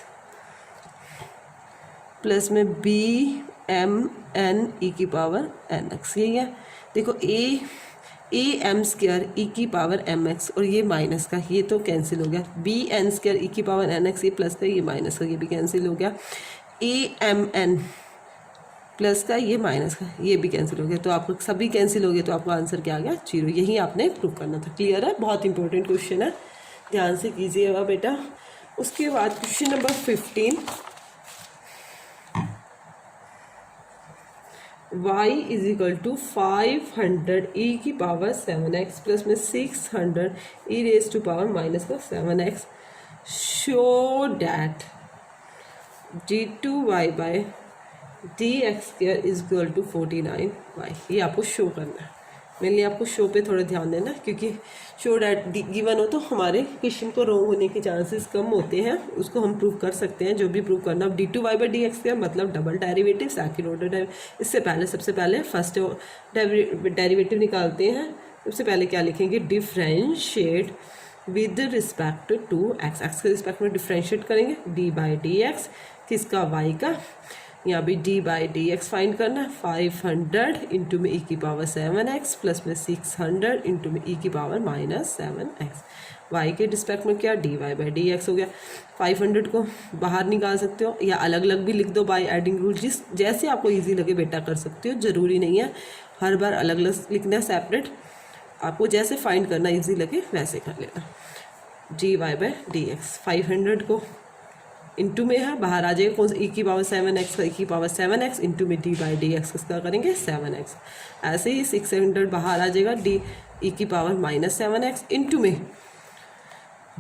प्लस में बी एम एन ई की पावर एन एक्स। यही है। देखो ए एम स्क्वायर ई की पावर एम एक्स और ये माइनस का, ये तो कैंसिल हो गया। बी एन स्क्वायर ई की पावर एन एक्स, ये प्लस का, ये माइनस का, ये भी कैंसिल हो गया। ए एम एन प्लस का, ये माइनस का, ये भी कैंसिल हो गया। तो आपको सभी कैंसिल हो गए तो आपका आंसर क्या आ गया? 0। यही आपने प्रूव करना था। क्लियर है? बहुत इंपॉर्टेंट क्वेश्चन है, ध्यान से कीजिएगा बेटा। उसके बाद question number 15, y is equal to 500 e की पावर 7x प्लस में 600 e raise to power minus का 7x। Show that d two y by d x square is equal to 49y। ये आपको शो करना है। मेरे लिए आपको शो पे थोड़ा ध्यान देना, क्योंकि शो डैट गिवन हो तो हमारे क्वेश्चन को रॉन्ग होने के चांसेस कम होते हैं। उसको हम प्रूव कर सकते हैं, जो भी प्रूव करना। अब d two y by d x का मतलब double derivative, second order derivative. इससे पहले सबसे पहले फर्स्ट डेरिवेटिव निकालते हैं। सबसे पहले क्या लिखेंगे? Differentiate with respect to x. X के रिस्पेक्ट में डिफ्रेंशिएट करेंगे। डी बाई डी एक्स किसका? वाई का। यहाँ भी d by d x find करना है। 500 इंटू में ई की पावर 7x प्लस में 600 इंटू में ई की पावर माइनस 7x y के रिस्पेक्ट में क्या dy बाई डी एक्स हो गया। 500 को बाहर निकाल सकते हो या अलग अलग भी लिख दो बाय एडिंग रूल, जिस जैसे आपको ईजी लगे बेटा कर सकते हो, ज़रूरी नहीं है हर बार अलग अलग लिखना है सेपरेट, आपको जैसे फाइंड करना ईजी लगे वैसे कर लेना। dy बाई डी एक्स 500 को इंटू में है बाहर आ जाएगा कौन सा e की पावर 7x का e की पावर 7x इंटू में d बाई डी एक्स किसका करेंगे 7x। ऐसे ही 600 बाहर आ जाएगा d e की पावर -7x इंटू में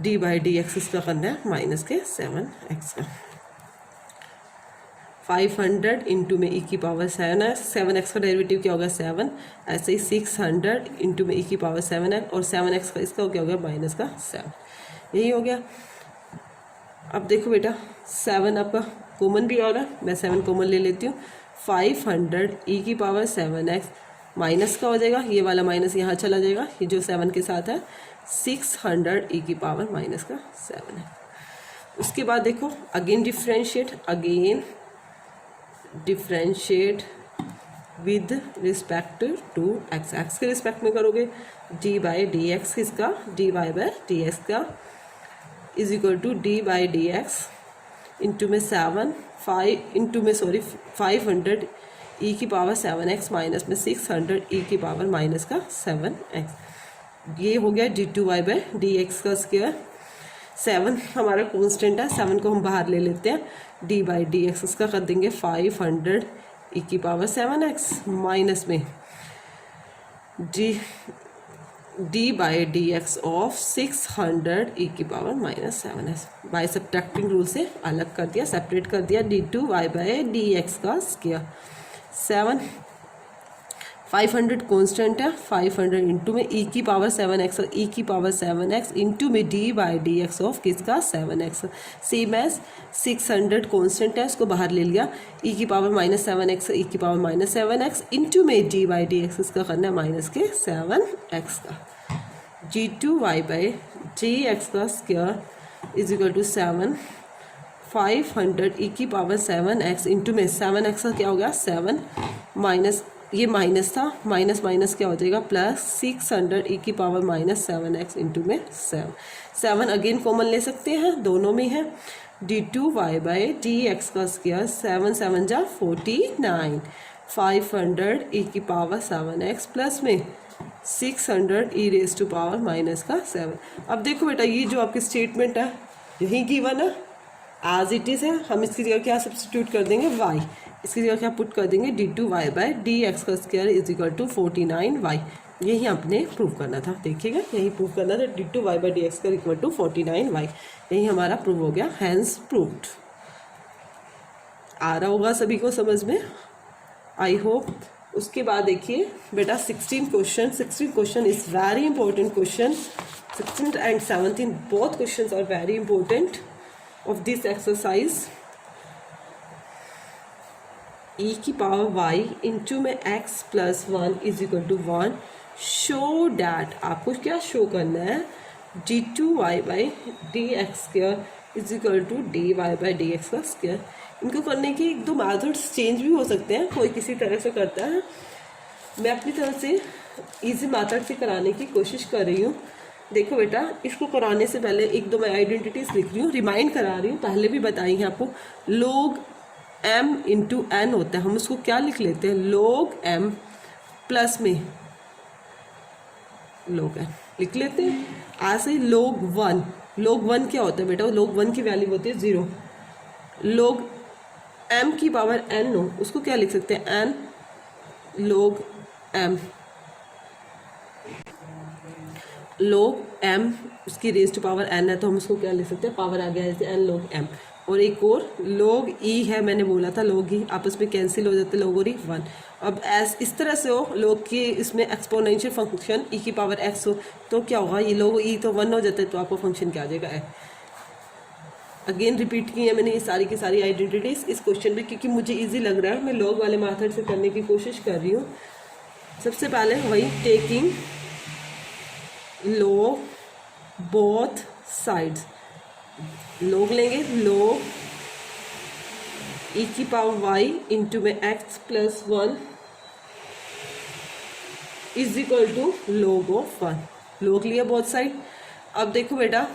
d बाई डी एक्स इसका करना है माइनस के 7x का। 500 इंटू में e की पावर 7x का डेरिवेटिव क्या होगा 7। ऐसे ही 600 इंटू में e की पावर 7x और 7x का इसका क्या हो गया माइनस का 7। यही हो गया। अब देखो बेटा 7 आपका कॉमन भी आ रहा है, मैं 7 कॉमन ले लेती हूँ। 500 e की पावर 7x माइनस का हो जाएगा, ये वाला माइनस यहाँ चला जाएगा, ये जो 7 के साथ है 600 e की पावर माइनस का 7 है। उसके बाद देखो again differentiate with respect to x, x के रिस्पेक्ट में करोगे डी बाई डी एक्स किसका d y by d x का is equal to d by d x into में 500 e की पावर 7x माइनस में 600 e की पावर माइनस का 7x। ये हो गया d2y बाई डी एक्स का स्क्वायर। 7 हमारा कांस्टेंट है, 7 को हम बाहर ले लेते हैं, d बाई डी एक्स इसका कर देंगे 500 e की पावर 7x माइनस में d by d x of 600 e की power -7x। By subtracting rule से अलग कर दिया, सेपरेट कर दिया d2y बाई डी एक्स का स्क्वायर। 500 कांस्टेंट है, 500 इंटू में e की पावर 7x e की पावर 7x इंटू में d by d x of किसका 7x। सेम एज 600 कांस्टेंट है, उसको बाहर ले लिया, e की पावर -7x e की पावर -7x इंटू में d बाई डी एक्स इसका करना है माइनस के 7x का। g2y बाई डी एक्स का square is equal to 7 500 e की पावर 7x इंटू में 7x का क्या हो गया 7 माइनस, ये माइनस था, माइनस माइनस क्या हो जाएगा प्लस 600 e की पावर -7x इंटू में 7 अगेन कॉमन ले सकते हैं, दोनों में है d2y बाई डी एक्स का स्क्वायर 7 7 जा 49 500 e की पावर 7x प्लस में 600 e raise to power minus का 7। अब देखो बेटा ये जो आपकी स्टेटमेंट है यही गिवन है एज इट इज़ है, हम इसकी जगह क्या सब्सटीट्यूट कर देंगे y, इसकी जगह क्या पुट कर देंगे d2y बाई डी एक्स का square is equal to 49y। यही आपने प्रूव करना था, देखिएगा यही प्रूव करना था d2y बाई डी एक्स का इक्वल टू 49y। यही हमारा प्रूव हो गया, हैंस प्रूव्ड। आ रहा होगा सभी को समझ में, आई होप। उसके बाद देखिए बेटा 16 question is very important question. 16 and 17 both question are very important of this exercise. e की पावर y इंटू में x प्लस 1 is equal to 1। Show that, आपको क्या शो करना है d2y by d x square is equal to dy by d x का square. इनको करने के एक दो मेथड्स चेंज भी हो सकते हैं, कोई किसी तरह से करता है, मैं अपनी तरफ से इजी मेथड से कराने की कोशिश कर रही हूँ। देखो बेटा इसको कराने से पहले एक दो मैं आइडेंटिटीज लिख रही हूँ, रिमाइंड करा रही हूँ, पहले भी बताई है आपको। log m इंटू एन होता है, हम उसको क्या लिख लेते हैं log m प्लस में log n लिख लेते हैं। ऐसे ही log 1 क्या होता है बेटा, log 1 की वैल्यू होती है 0। log m की पावर n हो उसको क्या लिख सकते हैं n log m, log m उसकी रेज टू पावर n है तो हम उसको क्या लिख सकते हैं, पावर आ गया जैसे n log m। और एक और log e है, मैंने बोला था log e आपस में कैंसिल हो जाते हैं, log और e 1। अब इस तरह से हो log की इसमें एक्सपोनेंशियल फंक्शन e की पावर x हो तो क्या होगा, ये log e तो 1 हो जाता है तो आपको फंक्शन क्या आ जाएगा है। अगेन रिपीट की है मैंने ये सारी की सारी आइडेंटिटीज इस क्वेश्चन में, क्योंकि मुझे इजी लग रहा है, मैं log वाले मेथड से करने की कोशिश कर रही हूँ। सबसे पहले वही taking log both sides, log लेंगे log e की पावर y इंटू में x प्लस 1 is equal to log of 1। log लिया बोथ साइड, अब देखो बेटा,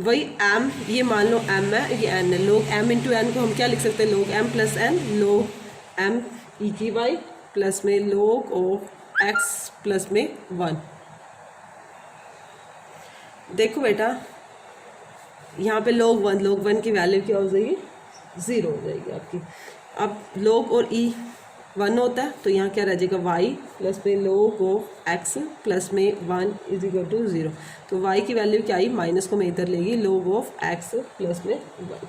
वही m, ये मान लो m है, ये n है, log m इंटू एन को हम क्या लिख सकते हैं, log m plus n, log m e की y प्लस में log ऑफ x प्लस में 1। देखो बेटा यहाँ पे log 1 की वैल्यू क्या हो जाएगी, 0 हो जाएगी आपकी। अब log और e 1 होता है तो यहाँ क्या रह जाएगा, y प्लस में log ऑफ x प्लस में 1 इज इक्वल टू 0। तो y की वैल्यू क्या आई, माइनस को मैं इधर लेगी, log ऑफ x प्लस में 1।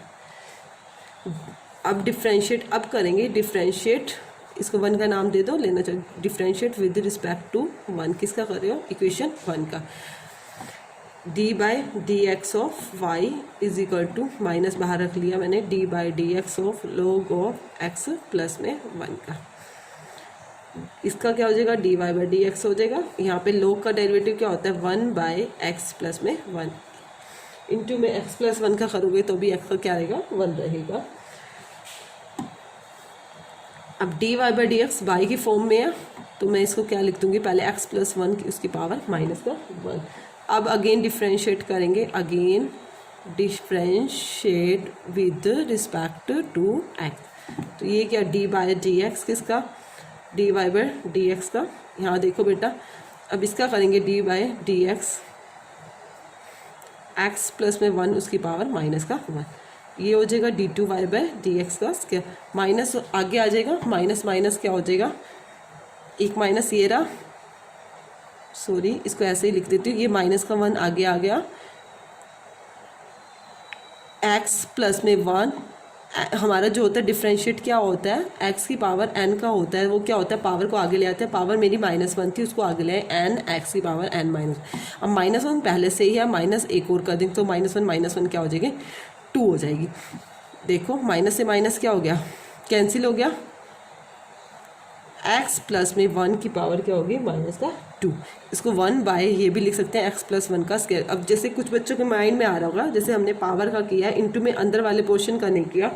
अब डिफ्रेंशिएट अब करेंगे, डिफ्रेंशिएट इसको 1 का नाम दे दो, लेना चाहिए डिफ्रेंशिएट विद रिस्पेक्ट टू 1, किसका कर रहे हो, इक्वेशन 1 का। D by d x of y is equal to, minus बाहर रख लिया मैंने, d by d x of log of x plus में 1 का। इसका क्या हो जाएगा, d y by d x हो जाएगा। यहाँ पे log का डेरिवेटिव क्या होता है, 1 बाई एक्स प्लस में 1, इंटू में x प्लस 1 का करोगे तो भी x का क्या रहेगा, 1 रहेगा। अब d y by d x y की फॉर्म में है तो मैं इसको क्या लिख दूंगी, पहले x प्लस 1 की उसकी पावर माइनस का 1। अब अगेन डिफ्रेंशिएट करेंगे, again differentiate with respect to x। तो ये क्या, डी बाई डी एक्स किसका, d y by d x का। यहाँ देखो बेटा, अब इसका करेंगे d by d x, x plus में 1 उसकी पावर माइनस का 1, ये हो जाएगा d two y by d x का स्क्वायर। माइनस आगे आ जाएगा, माइनस माइनस क्या हो जाएगा, एक माइनस ये रहा, सॉरी इसको ऐसे ही लिख देती हूँ, ये माइनस का 1 आगे आ गया, एक्स प्लस में 1। हमारा जो होता है डिफ्रेंशिएट क्या होता है, एक्स की पावर n का होता है, वो क्या होता है, पावर को आगे ले आते हैं। पावर मेरी -1 थी, उसको आगे ले आए n, एक्स की पावर n माइनस। अब -1 पहले से ही है, माइनस एक और कर देंगे तो -1 क्या हो जाएगी, 2 हो जाएगी। देखो माइनस से माइनस क्या हो गया, कैंसिल हो गया, x प्लस में 1 की पावर क्या होगी, माइनस का 2। इसको 1 बाय ये भी लिख सकते हैं, x प्लस 1 का स्क्वायर। अब जैसे कुछ बच्चों के माइंड में आ रहा होगा, जैसे हमने पावर का किया है, इंटू में अंदर वाले पोर्शन का नहीं किया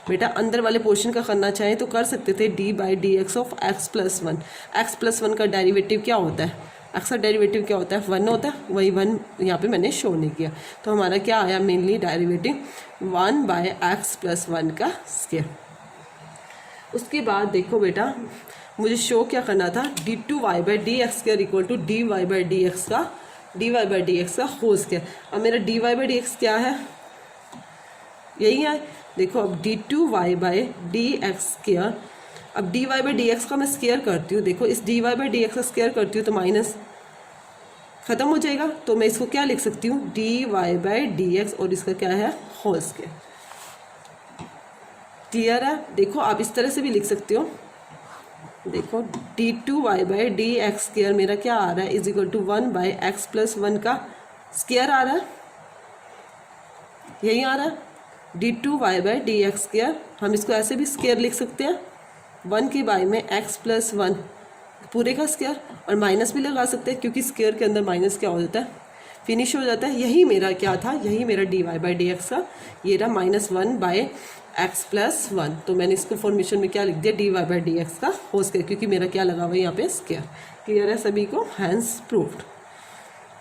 बेटा, अंदर वाले पोर्शन का करना चाहें तो कर सकते थे, D by d x of x प्लस 1। एक्स प्लस 1 का डेरिवेटिव क्या होता है, x का डेरिवेटिव क्या होता है, 1 होता है, वही 1 यहाँ पे मैंने शो नहीं किया। तो हमारा क्या आया, mainly derivative 1 by x plus 1 का स्क्वायर। उसके बाद देखो बेटा, मुझे शो क्या करना था, d two y by d x square equal to d y by d x का होल स्क्वायर। अब मेरा d y by d x क्या है, यही है। देखो अब d two y by d x square, अब d y by d x का मैं स्क्वायर करती हूँ, देखो इस d y by d x का स्क्वायर करती हूँ तो माइनस खत्म हो जाएगा, तो मैं इसको क्या लिख सकती हूँ, d y by d x और इसका क्या है, होल स्क्वायर। क्लियर है। देखो आप इस तरह से भी लिख सकते हो, देखो d two y by d x square मेरा क्या आ रहा है, is equal to 1 by x plus 1 का स्क्वायर आ रहा है, यही आ रहा है, d two y by d x square. हम इसको ऐसे भी स्क्वायर लिख सकते हैं, 1 की बाई में एक्स प्लस 1 पूरे का स्क्वायर, और माइनस भी लगा सकते हैं क्योंकि स्क्वायर के अंदर माइनस क्या हो जाता है, फिनिश हो जाता है। यही मेरा क्या था, यही मेरा d y by d x का ये रहा, -1 बाई एक्स प्लस 1। तो मैंने इसको फॉर्मेशन में क्या लिख दिया, d y by d x का होल स्क्वायर, क्योंकि मेरा क्या लगा हुआ है यहाँ पे स्क्वायर। क्लियर है सभी को, hence proved,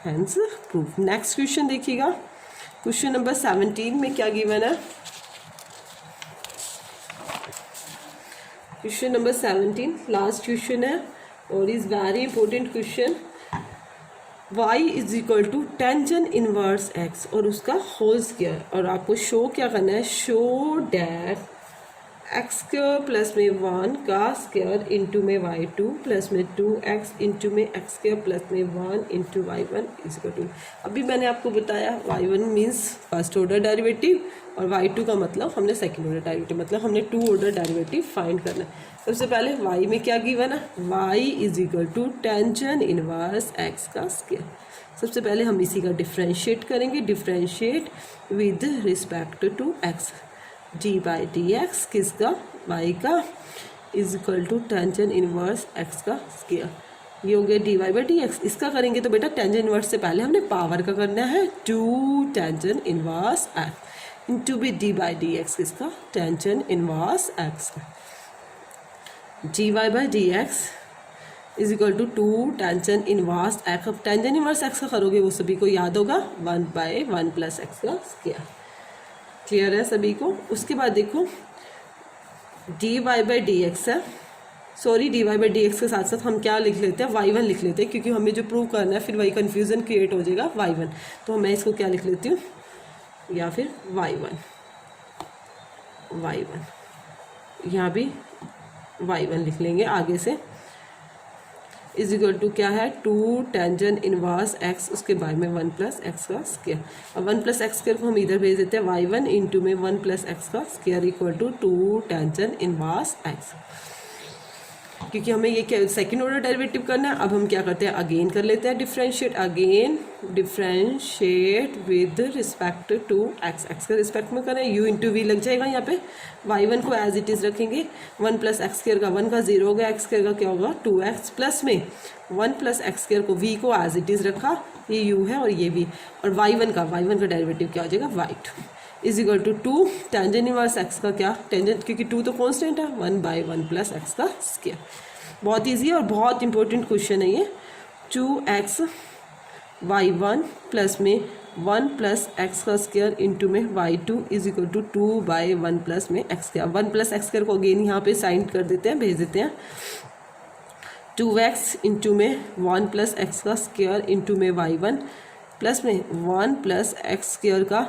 hence proved. Next question देखिएगा, क्वेश्चन नंबर 17 में क्या गिवन है, क्वेश्चन नंबर 17 लास्ट क्वेश्चन है और is very important question. y is equal to tangent inverse x और उसका होल स्क्वायर, और आपको शो क्या करना है, show that x square plus में 1 का स्क्वायर इंटू में y2 प्लस में 2x इंटू में एक्स स्क्वायर प्लस में 1 into y1 is equal to. अभी मैंने आपको बताया y1 means first order derivative और y2 का मतलब हमने सेकंड ऑर्डर डेरिवेटिव, मतलब हमने 2 ऑर्डर डेरिवेटिव फाइंड करना है। सबसे पहले y में क्या गिवन है, y is equal to tangent inverse x का स्क्वायर। सबसे पहले हम इसी का डिफ्रेंशिएट करेंगे, differentiate with respect to x, d by d x किसका, y का is equal to tangent inverse x का स्क्वायर। ये हो गया d y by d x. इसका करेंगे तो बेटा टेंजन इनवर्स से पहले हमने पावर का करना है, 2 टेंजन इनवर्स x इंटू भी डी बाई डी एक्स किसका, टेंजन इनवर्स x का। D y by d x is equal to 2 tangent inverse x. अब टेंजन इनवर्स एक्स का करोगे वो सभी को याद होगा 1/1 प्लस एक्स का स्क्वायर। क्लियर है सभी को। उसके बाद देखो dy बाई डी एक्स है, sorry dy by d x के साथ साथ हम क्या लिख लेते हैं y1 लिख लेते हैं, क्योंकि हमें जो प्रूव करना है फिर वही कन्फ्यूज़न क्रिएट हो जाएगा y1। तो मैं इसको क्या लिख लेती हूँ, या फिर y1 यहाँ भी y1 लिख लेंगे आगे से। इज इक्वल टू क्या है 2 टेंजन इनवर्स एक्स, उसके बाद में 1 प्लस एक्स का स्क्वायर। अब 1 प्लस एक्स स्क्वायर को हम इधर भेज देते हैं y1 इंटू में 1 प्लस एक्स का square equal to 2 tangent inverse x. क्योंकि हमें ये क्या सेकंड ऑर्डर डेरिवेटिव करना है, अब हम क्या करते हैं अगेन कर लेते हैं differentiate, again differentiate with respect to x. X के रिस्पेक्ट में करें u इंटू वी लग जाएगा यहाँ पे, y1 को एज इट इज़ रखेंगे, 1 प्लस एक्स स्क्वायर का 1 का 0 हो गया, एक्स स्क्वायर का क्या होगा 2x प्लस में 1 प्लस एक्स स्क्वायर को v को एज इट इज़ रखा, ये u है और ये v, और y1 का डेरिवेटिव क्या हो जाएगा y2 is equal to 2 tangent inverse x का क्या टेंजन, क्योंकि 2 तो कॉन्स्टेंट है 1/1 प्लस एक्स का स्क्वायर। बहुत इजी है और बहुत इंपॉर्टेंट क्वेश्चन है ये। 2x y1 प्लस में 1 प्लस एक्स का स्क्वायर इंटू में y2 is equal to 2/1 plus में x square. 1 plus x square को अगेन यहाँ पे साइन कर देते हैं, भेज देते हैं। 2x इंटू में 1 प्लस एक्स का स्क्वायर इंटू में y1 प्लस में 1 प्लस एक्स स्क्वायर का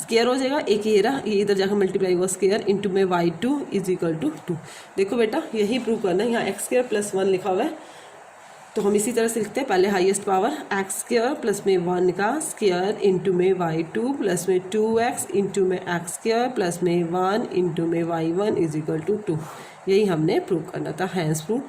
स्क्वायर हो जाएगा, एक ये रहा, ये इधर जाकर मल्टीप्लाई हुआ स्क्वायर इंटू में y2 इज इक्वल टू 2। देखो बेटा यही प्रूव करना है, यहाँ एक्स स्क्वायर प्लस 1 लिखा हुआ है तो हम इसी तरह से लिखते हैं, पहले highest power x square plus में 1 का स्क्वायर इंटू में y2 प्लस में 2x इंटू में एक्स स्क्वायर प्लस में 1 इंटू में y1 इज इक्वल टू 2। यही हमने प्रूव करना था, हैंस प्रूव।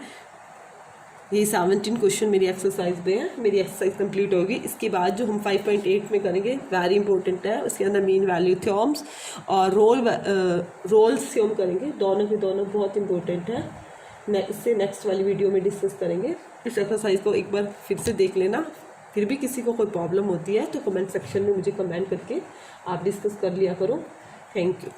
ये 17 क्वेश्चन मेरी एक्सरसाइज में है, मेरी एक्सरसाइज कंप्लीट होगी। इसके बाद जो हम 5.8 में करेंगे वेरी इंपॉर्टेंट है, उसके अंदर मीन वैल्यू थ्योरम्स और रोल्स थ्योरम करेंगे, दोनों के दोनों बहुत इंपॉर्टेंट है। इससे नेक्स्ट वाली वीडियो में डिस्कस करेंगे। इस एक्सरसाइज को एक बार फिर से देख लेना, फिर भी किसी को कोई प्रॉब्लम होती है तो कमेंट सेक्शन में मुझे कमेंट करके आप डिस्कस कर लिया करो। Thank you.